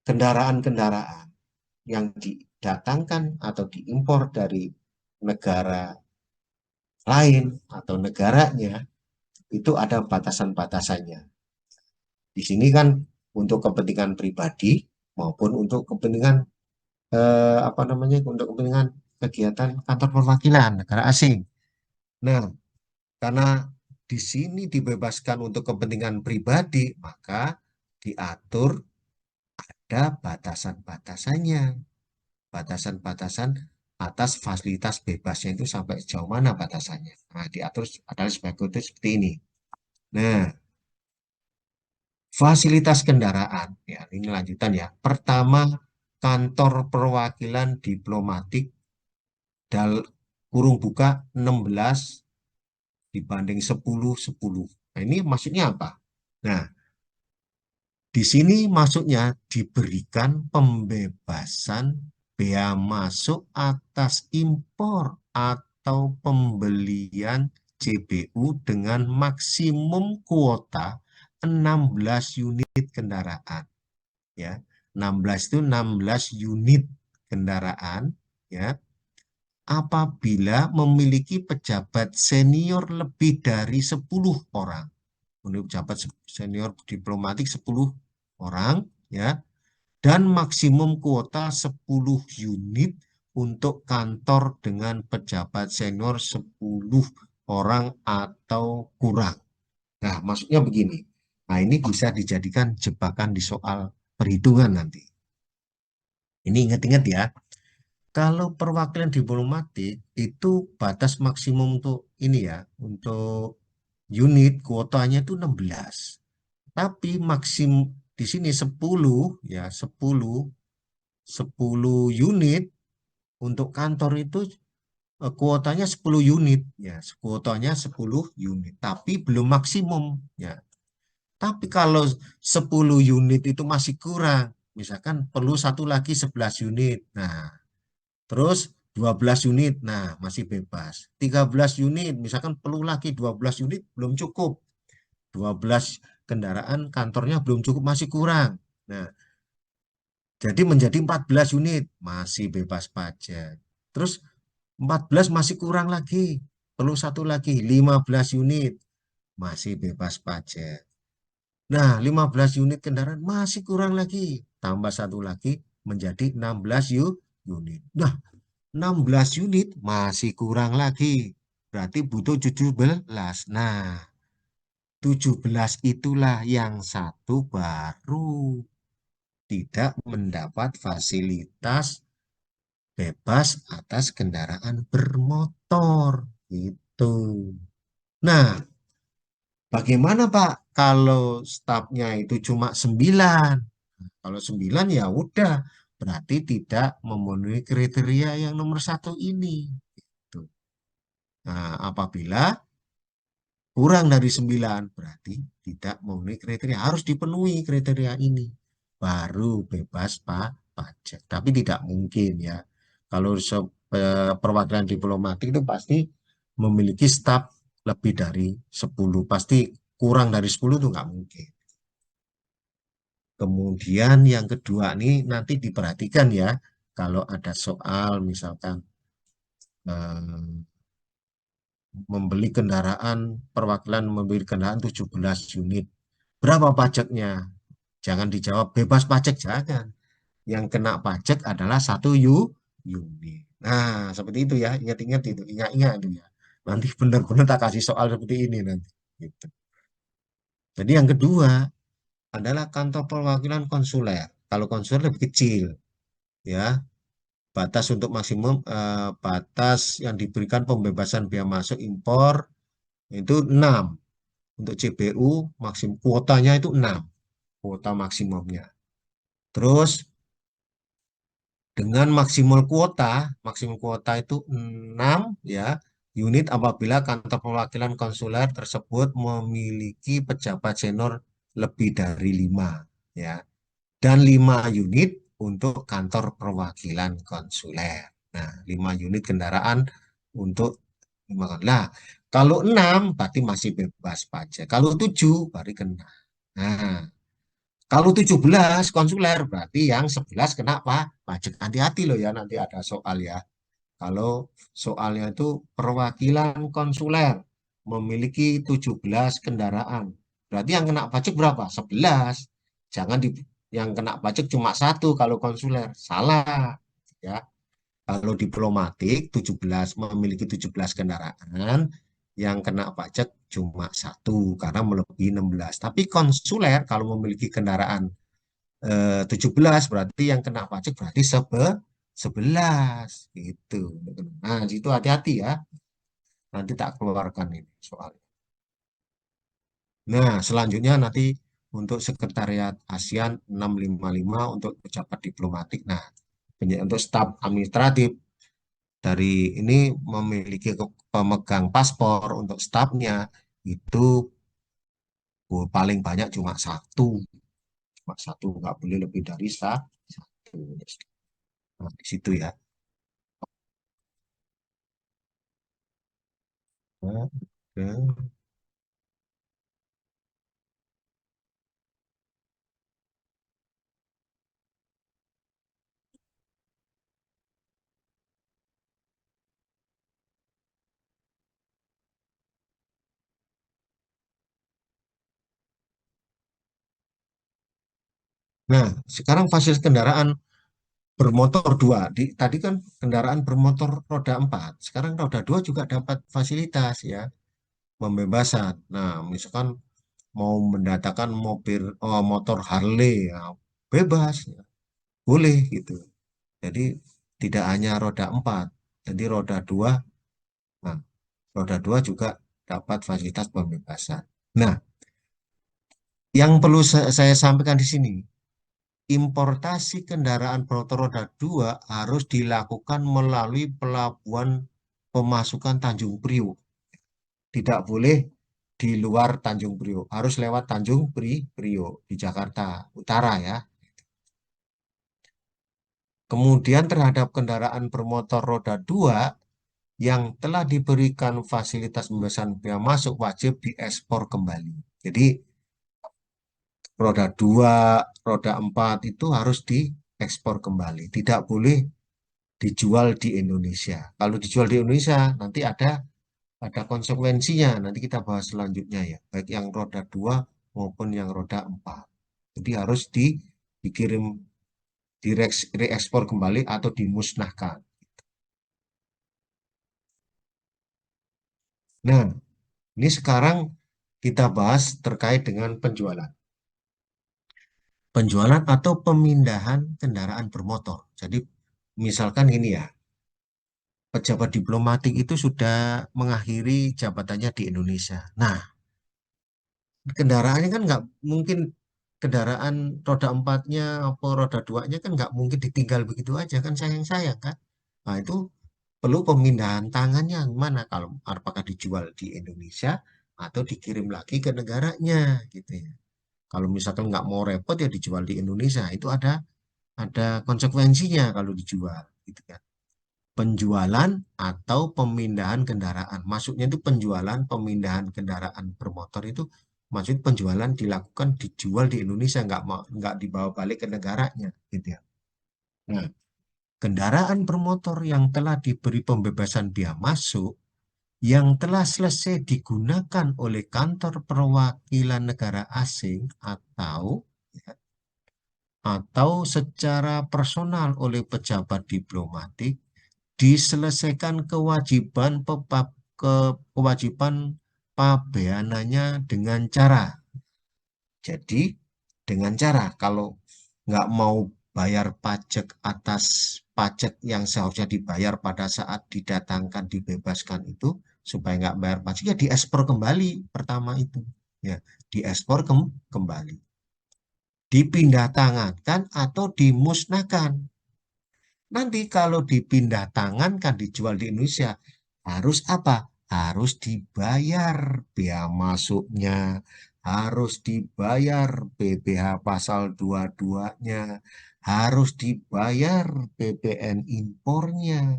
kendaraan-kendaraan yang didatangkan atau diimpor dari negara lain atau negaranya itu ada batasan-batasannya. Di sini kan untuk kepentingan pribadi maupun untuk kepentingan untuk kepentingan kegiatan kantor perwakilan negara asing. Nah, karena di sini dibebaskan untuk kepentingan pribadi, maka diatur ada batasan-batasannya. Batasan-batasan atas fasilitas bebasnya itu sampai sejauh mana batasannya. Nah, diatur adalah seperti ini. Nah, fasilitas kendaraan, ya ini lanjutan ya. Pertama, kantor perwakilan diplomatik kurung buka 16 dibanding 10. Nah, ini maksudnya apa? Nah, di sini maksudnya diberikan pembebasan bea masuk atas impor atau pembelian CBU dengan maksimum kuota 16 unit kendaraan. Ya, 16 itu 16 unit kendaraan, ya. Apabila memiliki pejabat senior lebih dari 10 orang. Untuk pejabat senior diplomatik 10 orang, ya, dan maksimum kuota 10 unit untuk kantor dengan pejabat senior 10 orang atau kurang. Nah, maksudnya begini. Nah, ini bisa dijadikan jebakan di soal perhitungan nanti. Ini ingat-ingat ya. Kalau perwakilan diplomatik itu batas maksimum untuk ini ya, untuk unit kuotanya itu 16. Tapi maksimum di sini 10 ya, 10 unit untuk kantor itu kuotanya 10 unit ya, kuotanya 10 unit, tapi belum maksimum ya. Tapi kalau 10 unit itu masih kurang, misalkan perlu satu lagi 11 unit. Nah, terus 12 unit, nah masih bebas. 13 unit, misalkan perlu lagi 12 unit, belum cukup. 12 kendaraan kantornya belum cukup, masih kurang. Nah, jadi menjadi 14 unit, masih bebas pajak. Terus 14 masih kurang lagi, perlu satu lagi, 15 unit, masih bebas pajak. Nah, 15 unit kendaraan masih kurang lagi, tambah satu lagi menjadi 16 unit. Nah, 16 unit masih kurang lagi, berarti butuh 17. Nah, 17 itulah yang satu baru tidak mendapat fasilitas bebas atas kendaraan bermotor. Gitu. Nah, bagaimana Pak kalau stafnya itu cuma 9? Kalau 9 ya udah, berarti tidak memenuhi kriteria yang nomor 1 ini. Gitu. Nah, apabila kurang dari 9, berarti tidak memenuhi kriteria. Harus dipenuhi kriteria ini. Baru bebas pajak. Tapi tidak mungkin ya. Kalau perwakilan diplomatik itu pasti memiliki staf lebih dari 10. Pasti kurang dari 10 itu nggak mungkin. Kemudian yang kedua ini nanti diperhatikan ya. Kalau ada soal misalkan membeli kendaraan, perwakilan membeli kendaraan 17 unit. Berapa pajaknya? Jangan dijawab bebas pajak, jangan. Yang kena pajak adalah 1 unit. Nah, seperti itu ya, ingat-ingat itu, ingat-ingat itu ya. Nanti benar-benar tak kasih soal seperti ini nanti. Gitu. Jadi yang kedua adalah kantor perwakilan konsuler. Kalau konsuler lebih kecil, ya. Batas untuk maksimum, batas yang diberikan pembebasan biaya masuk impor itu 6. Untuk CBU maksimum kuotanya itu 6. Kuota maksimumnya. Terus dengan maksimal kuota itu 6 ya unit apabila kantor perwakilan konsuler tersebut memiliki pejabat senior lebih dari 5 ya, dan 5 unit untuk kantor perwakilan konsuler. Nah, 5 unit kendaraan untuk 5. Nah, kalau 6 berarti masih bebas pajak. Kalau 7 berarti kena. Nah, kalau 17 konsuler berarti yang 11 kena apa? Pajak. Hati-hati loh ya, nanti ada soal ya. Kalau soalnya itu perwakilan konsuler memiliki 17 kendaraan. Berarti yang kena pajak berapa? 11. Jangan yang kena pajak cuma satu kalau konsuler. Salah. Ya. Kalau diplomatik 17 memiliki 17 kendaraan, yang kena pajak cuma satu karena melebihi 16. Tapi konsuler kalau memiliki kendaraan 17 berarti yang kena pajak berarti 11 gitu. Nah, itu hati-hati ya. Nanti tak keluarkan ini soalnya. Nah, selanjutnya nanti untuk sekretariat ASEAN 655 untuk pejabat diplomatik. Nah, untuk staf administratif dari ini memiliki pemegang paspor untuk stafnya itu paling banyak cuma satu, nggak boleh lebih dari satu. Nah, di situ ya. Nah, oke. Nah, sekarang fasilitas kendaraan bermotor dua. Tadi kan kendaraan bermotor roda 4. Sekarang roda 2 juga dapat fasilitas ya, pembebasan. Nah, misalkan mau mendatangkan motor Harley ya, bebas ya, boleh gitu. Jadi tidak hanya roda 4. Jadi roda 2, nah, roda 2 juga dapat fasilitas pembebasan. Nah, yang perlu saya sampaikan di sini, importasi kendaraan bermotor roda 2 harus dilakukan melalui pelabuhan pemasukan Tanjung Priok. Tidak boleh di luar Tanjung Priok, harus lewat Tanjung Priok di Jakarta Utara ya. Kemudian terhadap kendaraan bermotor roda 2 yang telah diberikan fasilitas pembebasan bea masuk wajib diekspor kembali. Jadi roda 2, roda 4 itu harus diekspor kembali. Tidak boleh dijual di Indonesia. Kalau dijual di Indonesia nanti ada konsekuensinya. Nanti kita bahas selanjutnya ya. Baik yang roda 2 maupun yang roda 4. Jadi harus dikirim diekspor kembali atau dimusnahkan. Nah, ini sekarang kita bahas terkait dengan penjualan. Penjualan atau pemindahan kendaraan bermotor. Jadi misalkan ini ya, pejabat diplomatik itu sudah mengakhiri jabatannya di Indonesia. Nah, kendaraannya kan nggak mungkin, kendaraan roda 4-nya atau roda 2-nya kan nggak mungkin ditinggal begitu aja, kan sayang-sayang kan. Nah, itu perlu pemindahan tangannya mana, kalau apakah dijual di Indonesia atau dikirim lagi ke negaranya gitu ya. Kalau misalkan nggak mau repot ya dijual di Indonesia, itu ada konsekuensinya kalau dijual gitu kan. Penjualan atau pemindahan kendaraan. Maksudnya itu penjualan pemindahan kendaraan bermotor itu maksud penjualan dilakukan dijual di Indonesia, nggak dibawa balik ke negaranya gitu ya. Nah, kendaraan bermotor yang telah diberi pembebasan bea masuk yang telah selesai digunakan oleh kantor perwakilan negara asing atau secara personal oleh pejabat diplomatik diselesaikan kewajiban pabeanannya dengan cara. Jadi dengan cara kalau nggak mau bayar pajak atas pajak yang seharusnya dibayar pada saat didatangkan dibebaskan itu, supaya nggak bayar pajak ya diekspor kembali pertama itu ya, diekspor kembali, dipindah tangankan atau dimusnahkan. Nanti kalau dipindah tangan kan dijual di Indonesia, harus apa? Harus dibayar bea masuknya, harus dibayar PPh pasal 22-nya, harus dibayar PPN impornya.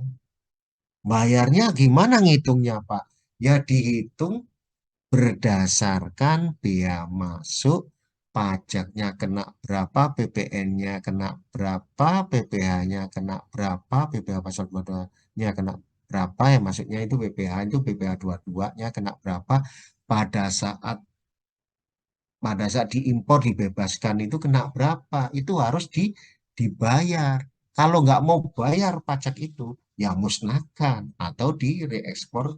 Bayarnya gimana ngitungnya, Pak? Ya dihitung berdasarkan bea masuk, pajaknya kena berapa, PPN-nya kena berapa, PPh-nya kena berapa, PPh pasal 22-nya kena berapa, ya maksudnya itu PPh itu PPh 22-nya kena berapa, pada saat diimpor dibebaskan itu kena berapa, itu harus dibayar. Kalau nggak mau bayar pajak itu, ya musnahkan atau direekspor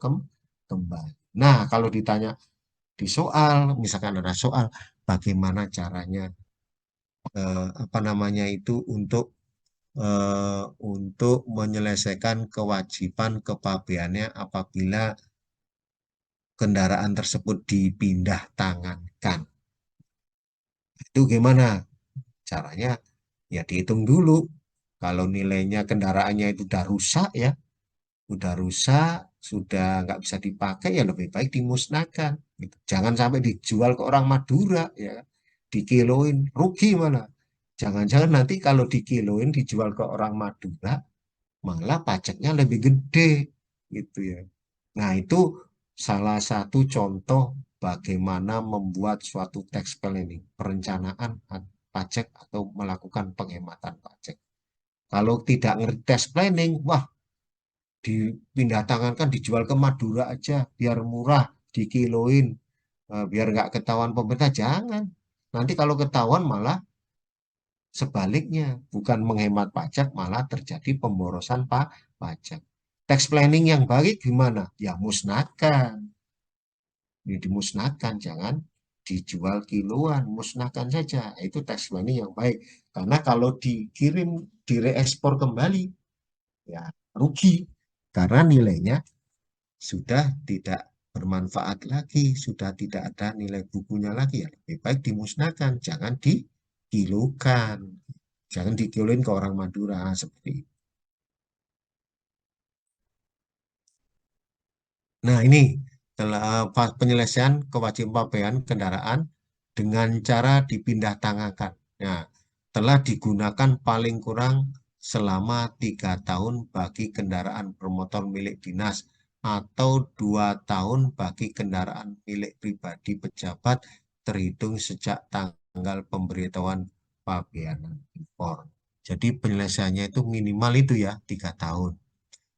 kembali. Nah, kalau ditanya di soal, misalkan ada soal bagaimana caranya apa namanya itu untuk menyelesaikan kewajiban kepabeannya apabila kendaraan tersebut dipindah tangankan. Itu gimana caranya? Ya dihitung dulu. Kalau nilainya kendaraannya itu udah rusak ya, udah rusak, sudah nggak bisa dipakai, ya lebih baik dimusnahkan. Gitu. Jangan sampai dijual ke orang Madura, ya, dikiloin, rugi malah. Jangan-jangan nanti kalau dikiloin dijual ke orang Madura, malah pajaknya lebih gede, gitu ya. Nah itu salah satu contoh bagaimana membuat suatu tax planning, perencanaan pajak atau melakukan penghematan pajak. Kalau tidak ngerti tax planning, wah dipindah tangan kan dijual ke Madura aja biar murah dikiloin biar nggak ketahuan pemerintah jangan nanti kalau ketahuan malah sebaliknya bukan menghemat pajak malah terjadi pemborosan pajak. Tax planning yang baik gimana ya musnahkan ini dimusnahkan jangan dijual kiloan musnahkan saja itu tax planning yang baik karena kalau dikirim direekspor kembali ya rugi karena nilainya sudah tidak bermanfaat lagi, sudah tidak ada nilai bukunya lagi, ya lebih baik dimusnahkan, jangan dikilokan, jangan dikiloin ke orang Madura seperti itu. Nah ini telah penyelesaian kewajiban pabean kendaraan dengan cara dipindah tangankan. Nah, telah digunakan paling kurang selama 3 tahun bagi kendaraan bermotor milik dinas atau 2 tahun bagi kendaraan milik pribadi pejabat terhitung sejak tanggal pemberitahuan pabeanan impor. Jadi penyelesaiannya itu minimal itu ya 3 tahun.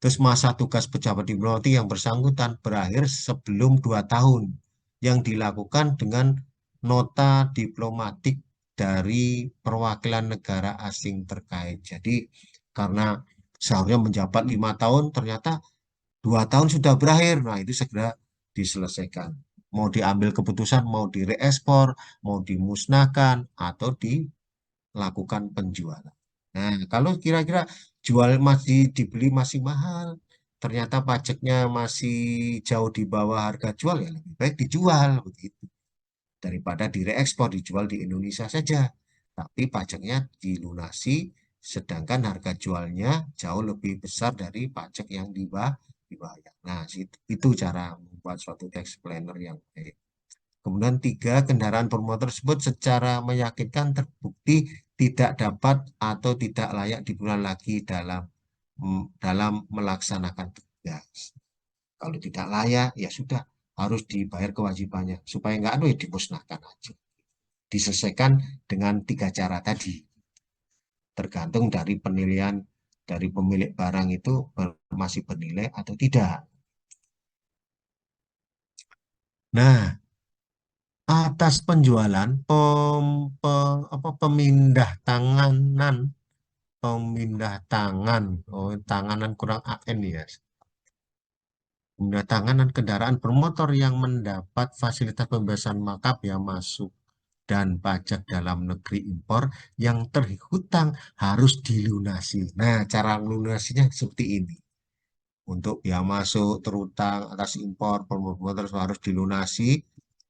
Terus masa tugas pejabat diplomatik yang bersangkutan berakhir sebelum 2 tahun yang dilakukan dengan nota diplomatik dari perwakilan negara asing terkait. Jadi karena seharusnya menjabat 5 tahun, ternyata 2 tahun sudah berakhir. Nah itu segera diselesaikan. Mau diambil keputusan, mau direekspor, mau dimusnahkan, atau dilakukan penjualan. Nah, kalau kira-kira jual masih dibeli masih mahal, ternyata pajaknya masih jauh di bawah harga jual, ya lebih baik dijual begitu. Daripada direekspor, dijual di Indonesia saja. Tapi pajaknya dilunasi, sedangkan harga jualnya jauh lebih besar dari pajak yang dibayar. Nah, itu cara membuat suatu tax planner yang baik. Kemudian 3, kendaraan bermotor tersebut secara meyakinkan terbukti tidak dapat atau tidak layak digunakan lagi dalam melaksanakan tugas. Kalau tidak layak, ya sudah harus dibayar kewajibannya supaya nggak ya dimusnahkan aja. Diselesaikan dengan 3 cara tadi, tergantung dari penilaian dari pemilik barang itu masih bernilai atau tidak. Nah, atas penjualan pemindah tangan tanganan kurang AN ya pemindah tanganan kendaraan bermotor yang mendapat fasilitas pembebasan markup ya masuk dan pajak dalam negeri impor yang terhutang harus dilunasi. Nah cara melunasinya seperti ini untuk biaya masuk terutang atas impor bermotor harus dilunasi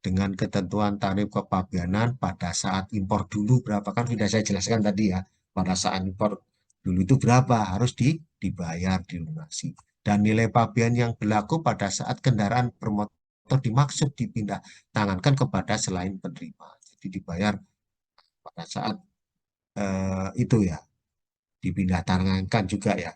dengan ketentuan tarif kepabeanan pada saat impor dulu berapa kan sudah saya jelaskan tadi ya pada saat impor dulu itu berapa harus dibayar, dilunasi. Dan nilai pabean yang berlaku pada saat kendaraan bermotor dimaksud dipindah tangankan kepada selain penerima. Jadi dibayar pada saat itu ya, dipindah tangankan juga ya.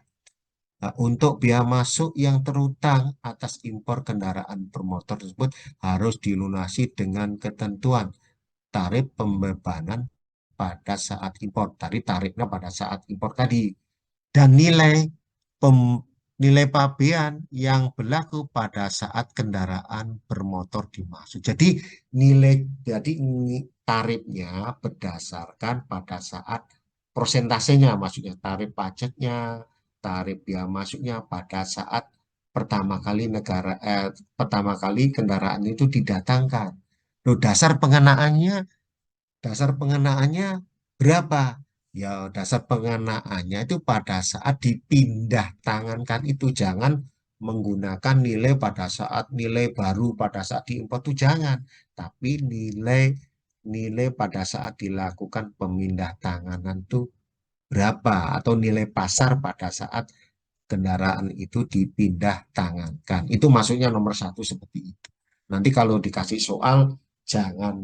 Nah, untuk biaya masuk yang terutang atas impor kendaraan bermotor tersebut harus dilunasi dengan ketentuan tarif pembebanan pada saat impor. Tarifnya pada saat impor tadi. Dan nilai pabean yang berlaku pada saat kendaraan bermotor dimaksud. Jadi tarifnya berdasarkan pada saat prosentasenya, maksudnya tarif pajaknya, tarif biaya masuknya pada saat pertama kali kendaraan itu didatangkan. Loh, dasar pengenaannya berapa? Ya, dasar pengenaannya itu pada saat dipindah tangankan itu. Jangan menggunakan nilai pada saat nilai baru pada saat diimpor itu jangan. Tapi nilai pada saat dilakukan pemindah tanganan itu berapa, atau nilai pasar pada saat kendaraan itu dipindah tangankan. Itu maksudnya nomor 1 seperti itu. Nanti kalau dikasih soal jangan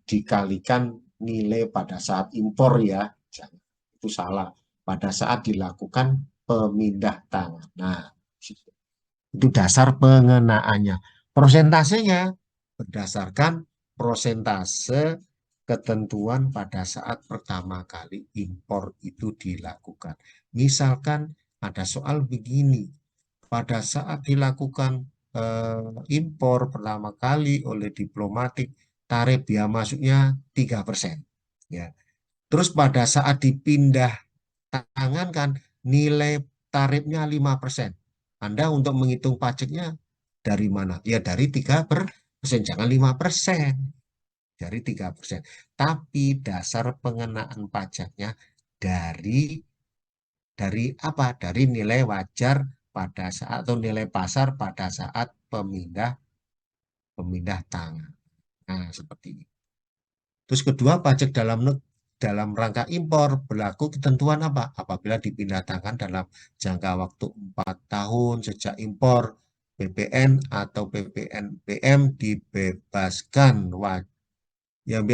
dikalikan nilai pada saat impor ya. Jangan. Itu salah. Pada saat dilakukan pemindah tangan. Nah, itu dasar pengenaannya. Prosentasenya berdasarkan prosentase ketentuan pada saat pertama kali impor itu dilakukan. Misalkan ada soal begini, pada saat dilakukan impor pertama kali oleh diplomatik, tarif biaya masuknya 3%. Ya. Terus pada saat dipindah tangankan, nilai tarifnya 5%. Anda untuk menghitung pajaknya dari mana? Ya dari 3%, jangan 5%. Dari 3%. Tapi dasar pengenaan pajaknya dari apa? Dari nilai wajar pada saat atau nilai pasar pada saat pemindah tangan. Nah, seperti ini. Terus kedua, pajak dalam rangka impor berlaku ketentuan apa? Apabila dipindah tangan dalam jangka waktu 4 tahun sejak impor, PPN atau PPNBM dibebaskan yang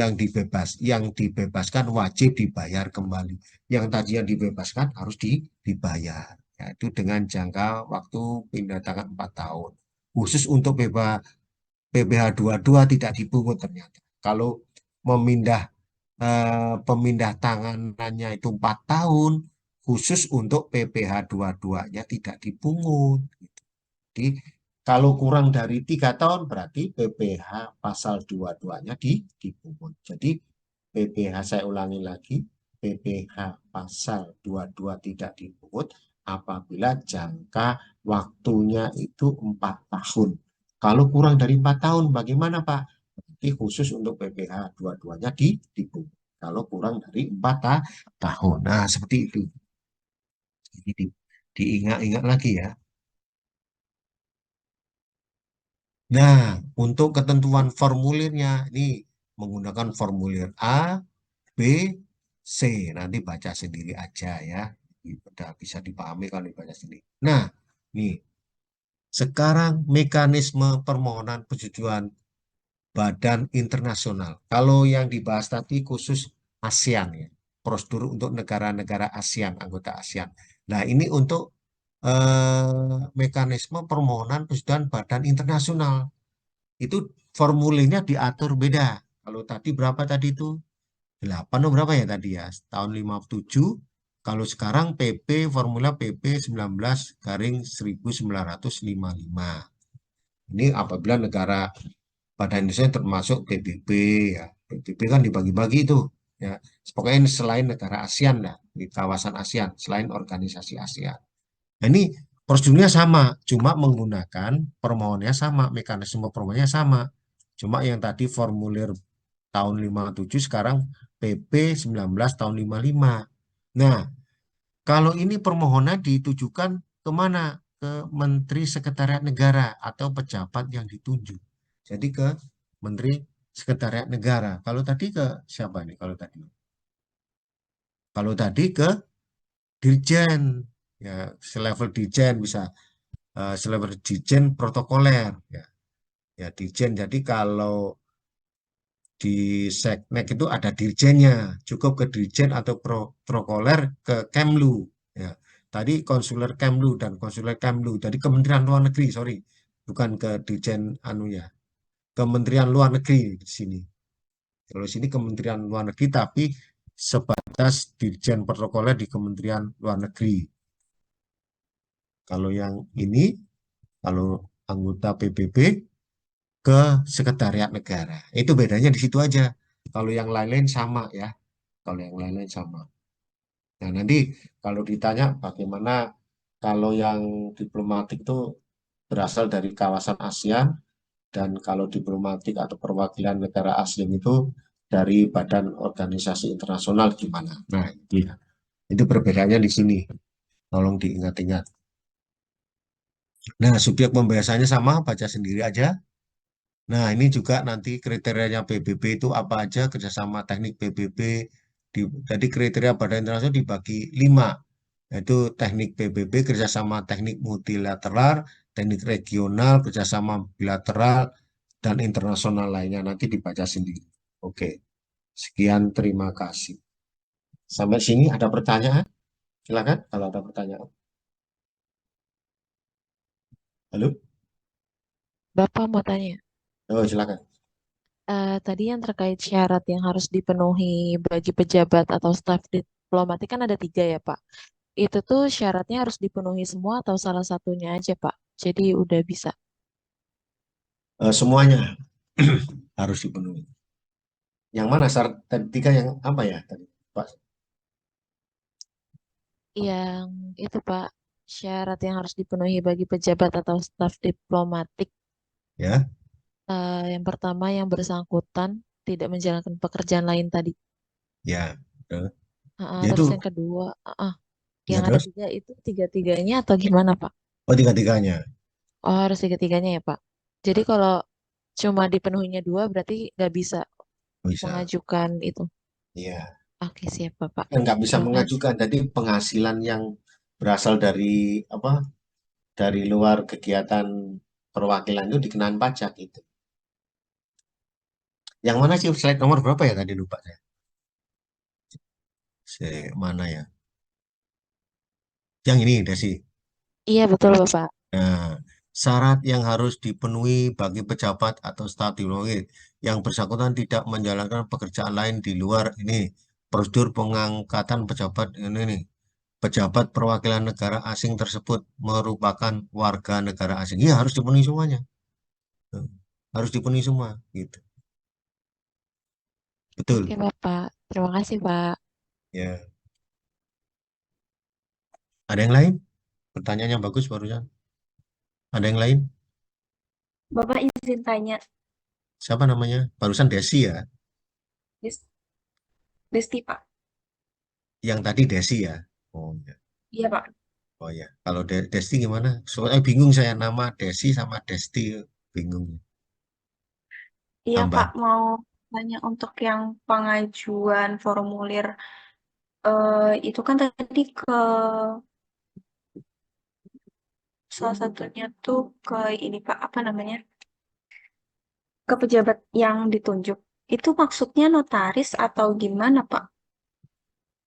dibebaskan wajib dibayar kembali. Yang tadinya dibebaskan harus dibayar. Yaitu dengan jangka waktu pindah tangan 4 tahun. Khusus untuk PPh 22 tidak dipungut ternyata. Kalau pemindah tanganannya itu 4 tahun, khusus untuk PPh 22-nya tidak dipungut. Jadi kalau kurang dari 3 tahun berarti PPh pasal 22-nya dipungut. Jadi PPh, saya ulangi lagi, PPh pasal 22 tidak dipungut apabila jangka waktunya itu 4 tahun. Kalau kurang dari 4 tahun bagaimana Pak? Berarti khusus untuk PPh 22-nya dipungut. Kalau kurang dari 4 tahun. Nah, seperti itu. Jadi diingat-ingat lagi ya. Nah, untuk ketentuan formulirnya, ini menggunakan formulir A, B, C. Nanti baca sendiri aja ya. Udah bisa dipahami kalau dibaca sendiri. Nah, nih. Sekarang mekanisme permohonan persetujuan badan internasional. Kalau yang dibahas tadi khusus ASEAN ya. Prosedur untuk negara-negara ASEAN, anggota ASEAN. Nah, ini untuk mekanisme permohonan persetujuan badan internasional. Itu formulirnya diatur beda. Kalau tadi berapa tadi itu? 8 atau berapa ya tadi ya? Tahun 57. Kalau sekarang formula PP 19/1955. Ini apabila negara pada Indonesia termasuk PBB ya. PBB kan dibagi-bagi itu ya. Pokoknya selain negara ASEAN lah, di kawasan ASEAN, selain organisasi ASEAN. Nah, ini prosedurnya sama, cuma menggunakan permohonannya sama, mekanisme permohonannya sama. Cuma yang tadi formulir tahun 57 sekarang PP 19 tahun 55. Nah, kalau ini permohonan ditujukan kemana? Ke Menteri Sekretariat Negara atau pejabat yang ditunjuk. Jadi ke Menteri Sekretariat Negara. Kalau tadi ke siapa nih? Kalau tadi ke dirjen, ya selevel dirjen bisa, selevel dirjen protokoler, ya dirjen. Jadi kalau di Seknek itu ada dirjennya, cukup ke dirjen atau protokoler ke Kemlu. Ya, tadi konsuler Kemlu dan konsuler Kemlu, tadi Kementerian Luar Negeri, sorry, bukan ke dirjen anu ya, Kementerian Luar Negeri di sini. Kalau di sini Kementerian Luar Negeri, tapi sebatas dirjen protokoler di Kementerian Luar Negeri. Kalau yang ini, kalau anggota PBB ke Sekretariat Negara. Itu bedanya di situ aja. Kalau yang lain-lain sama ya. Kalau yang lain-lain sama. Nah, nanti kalau ditanya bagaimana kalau yang diplomatik itu berasal dari kawasan ASEAN dan kalau diplomatik atau perwakilan negara asing itu dari badan organisasi internasional gimana? Nah, iya. Itu perbedaannya di sini. Tolong diingat-ingat. Nah, subjek pembahasannya sama, baca sendiri aja. Nah, ini juga nanti kriterianya PBB itu apa aja, kerjasama teknik PBB. Jadi kriteria Badan Internasional dibagi 5, yaitu teknik PBB, kerjasama teknik multilateral, teknik regional, kerjasama bilateral, dan internasional lainnya. Nanti dibaca sendiri. Oke, sekian, terima kasih. Sampai sini ada pertanyaan? Silakan kalau ada pertanyaan. Halo? Bapak mau tanya, Oh, silakan. tadi yang terkait syarat yang harus dipenuhi bagi pejabat atau staf diplomatik kan ada 3 ya Pak. Itu tuh syaratnya harus dipenuhi semua atau salah satunya aja Pak. Jadi udah bisa. Semuanya harus dipenuhi. Yang mana syarat tadi 3 yang apa ya tadi, Pak? Yang itu Pak, syarat yang harus dipenuhi bagi pejabat atau staf diplomatik. Ya, Yang pertama yang bersangkutan tidak menjalankan pekerjaan lain tadi. ya, ya itu, Terus yang kedua, ya yang ada terus. 3 itu tiga-tiganya atau gimana Pak? Oh, tiga-tiganya Oh harus tiga-tiganya ya Pak. Jadi kalau cuma dipenuhinya 2 berarti nggak bisa bisa. mengajukan itu. Iya, Oke siap Bapak. yang nggak bisa Terima kasih. mengajukan. Jadi penghasilan yang berasal dari apa? Dari luar kegiatan perwakilan itu dikenakan pajak itu. Yang mana sih slide nomor berapa ya tadi lupa saya. Mana ya? Yang ini Desi. Iya betul Bapak. Nah, syarat yang harus dipenuhi bagi pejabat atau staf diplomatik yang bersangkutan tidak menjalankan pekerjaan lain di luar ini prosedur pengangkatan pejabat ini nih. Pejabat perwakilan negara asing tersebut merupakan warga negara asing. Iya, harus dipenuhi semuanya. Harus dipenuhi semua gitu. Oke Betul. Bapak. Terima kasih Pak. Ya. Ada yang lain? Pertanyaannya bagus barusan. Ada yang lain? Bapak izin tanya, Siapa namanya? Barusan Desi ya. Des- Desti Pak. Yang tadi Desi ya. Oh ya. Iya Pak. Oh ya. Kalau Desti gimana? Soalnya bingung saya nama Desi sama Desti, bingung. Iya Pak, Tambah. mau tanya untuk yang pengajuan formulir itu kan tadi ke salah satunya tuh ke ini Pak, apa namanya? Ke pejabat yang ditunjuk. Itu maksudnya notaris atau gimana Pak?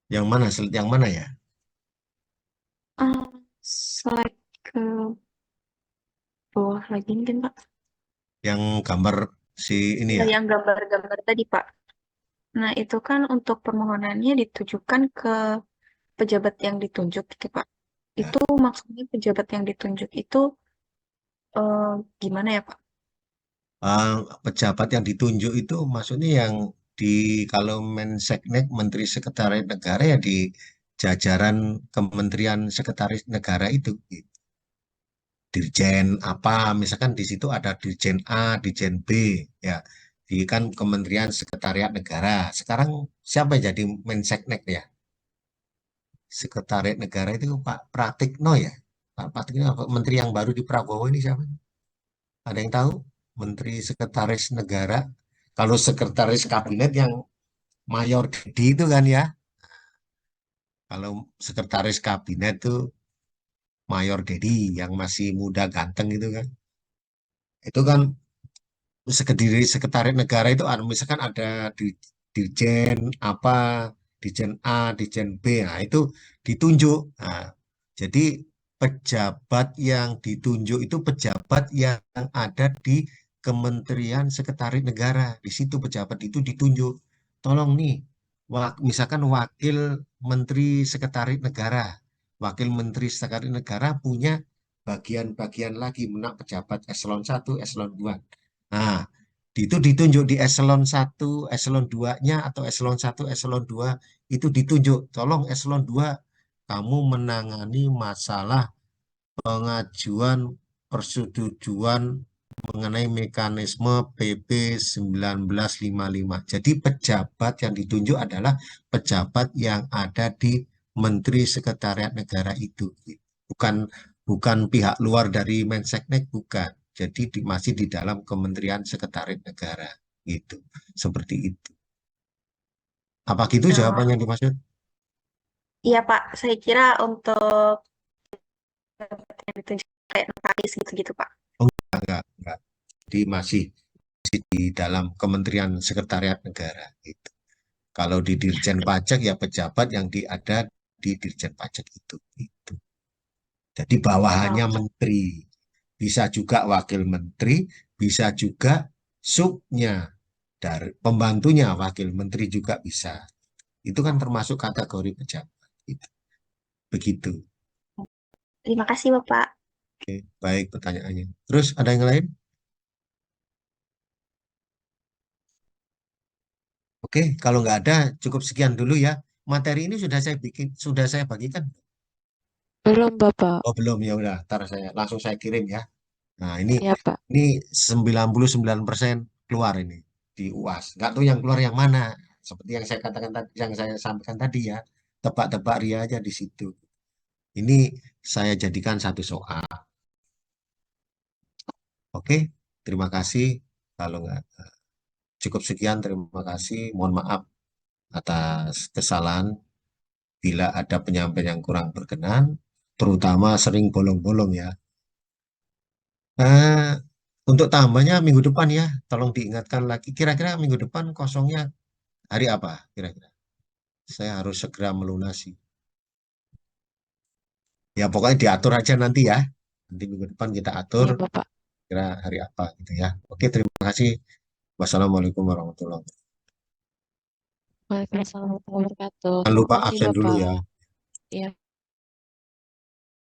Yang mana? Slide yang mana ya? Eh, slide ke bawah lagi mungkin Pak. Yang gambar si ini Iya, ya. yang gambar-gambar tadi Pak. Nah, itu kan untuk permohonannya ditujukan ke pejabat yang ditunjuk gitu Pak. Ya. Itu maksudnya pejabat yang ditunjuk itu gimana ya Pak? Ah, pejabat yang ditunjuk itu maksudnya yang di kalau Menseknek Menteri Sekretariat Negara ya di jajaran Kementerian Sekretaris Negara itu gitu. Dirjen apa misalkan di situ ada Dirjen A, Dirjen B ya di kan Kementerian Sekretariat Negara. Sekarang siapa yang jadi Menseknek ya? Sekretariat Negara itu Pak Pratikno ya. Pak Pratikno apa? Menteri yang baru di Prabowo ini siapa? Ada yang tahu? Menteri Sekretaris Negara. Kalau Sekretaris Kabinet yang Mayor Dedi itu kan ya. Kalau sekretaris kabinet tuh Mayor Dedi yang masih muda ganteng itu kan. Itu kan sekretaris negara itu misalkan ada dirjen apa, dirjen A, dirjen B, nah itu ditunjuk. Nah, jadi pejabat yang ditunjuk itu pejabat yang ada di Kementerian Sekretaris Negara. Di situ pejabat itu ditunjuk. Tolong nih, misalkan Wakil Menteri Sekretaris Negara. Wakil Menteri Sekretaris Negara punya bagian-bagian lagi menak pejabat eselon 1, eselon 2. Nah, itu ditunjuk di eselon 1, eselon 2-nya atau eselon 1, eselon 2 itu ditunjuk. Tolong eselon 2 kamu menangani masalah pengajuan persetujuan mengenai mekanisme PP 1955. Jadi pejabat yang ditunjuk adalah pejabat yang ada di Menteri Sekretariat Negara itu. Bukan bukan pihak luar dari Menseknek, bukan. Jadi masih di dalam Kementerian Sekretariat Negara gitu. Seperti itu. Apa gitu Oh, jawabannya yang dimaksud? iya Pak, saya kira untuk yang ditunjuk kayak notaris gitu-gitu Pak. Oh, enggak. Jadi masih di dalam Kementerian Sekretariat Negara gitu. Kalau di Dirjen Pajak ya pejabat yang ada di Dirjen Pajak itu. Gitu. Jadi bawahannya Oh, menteri, bisa juga wakil menteri, bisa juga subnya dari pembantunya wakil menteri juga bisa. Itu kan termasuk kategori pejabat. Gitu. Begitu. terima kasih Bapak. Oke, baik pertanyaannya. Terus ada yang lain? Oke, kalau nggak ada cukup sekian dulu ya. Materi ini sudah saya bagikan. Belum, Bapak. Oh belum, ya udah, ntar langsung saya kirim ya. Nah Ya, Pak. ini 99% keluar ini di UAS. Nggak tahu yang keluar yang mana. Seperti yang saya katakan tadi, yang saya sampaikan tadi ya, tebak-tebak ria aja di situ. Ini saya jadikan satu soal. Oke, terima kasih. Kalau nggak cukup sekian, terima kasih. Mohon maaf atas kesalahan bila ada penyampaian yang kurang berkenan, terutama sering bolong-bolong ya. Eh, untuk tambahnya minggu depan ya, tolong diingatkan lagi. Kira-kira minggu depan kosongnya hari apa? Kira-kira saya harus segera melunasi. Ya pokoknya diatur aja nanti ya. Nanti minggu depan kita atur Ya, Bapak. kira hari apa gitu ya. Oke, terima kasih. Wassalamualaikum warahmatullahi wabarakatuh. Waalaikumsalam warahmatullahi wabarakatuh. Jangan Terima lupa kasih, absen dulu Bapak. ya. Ya.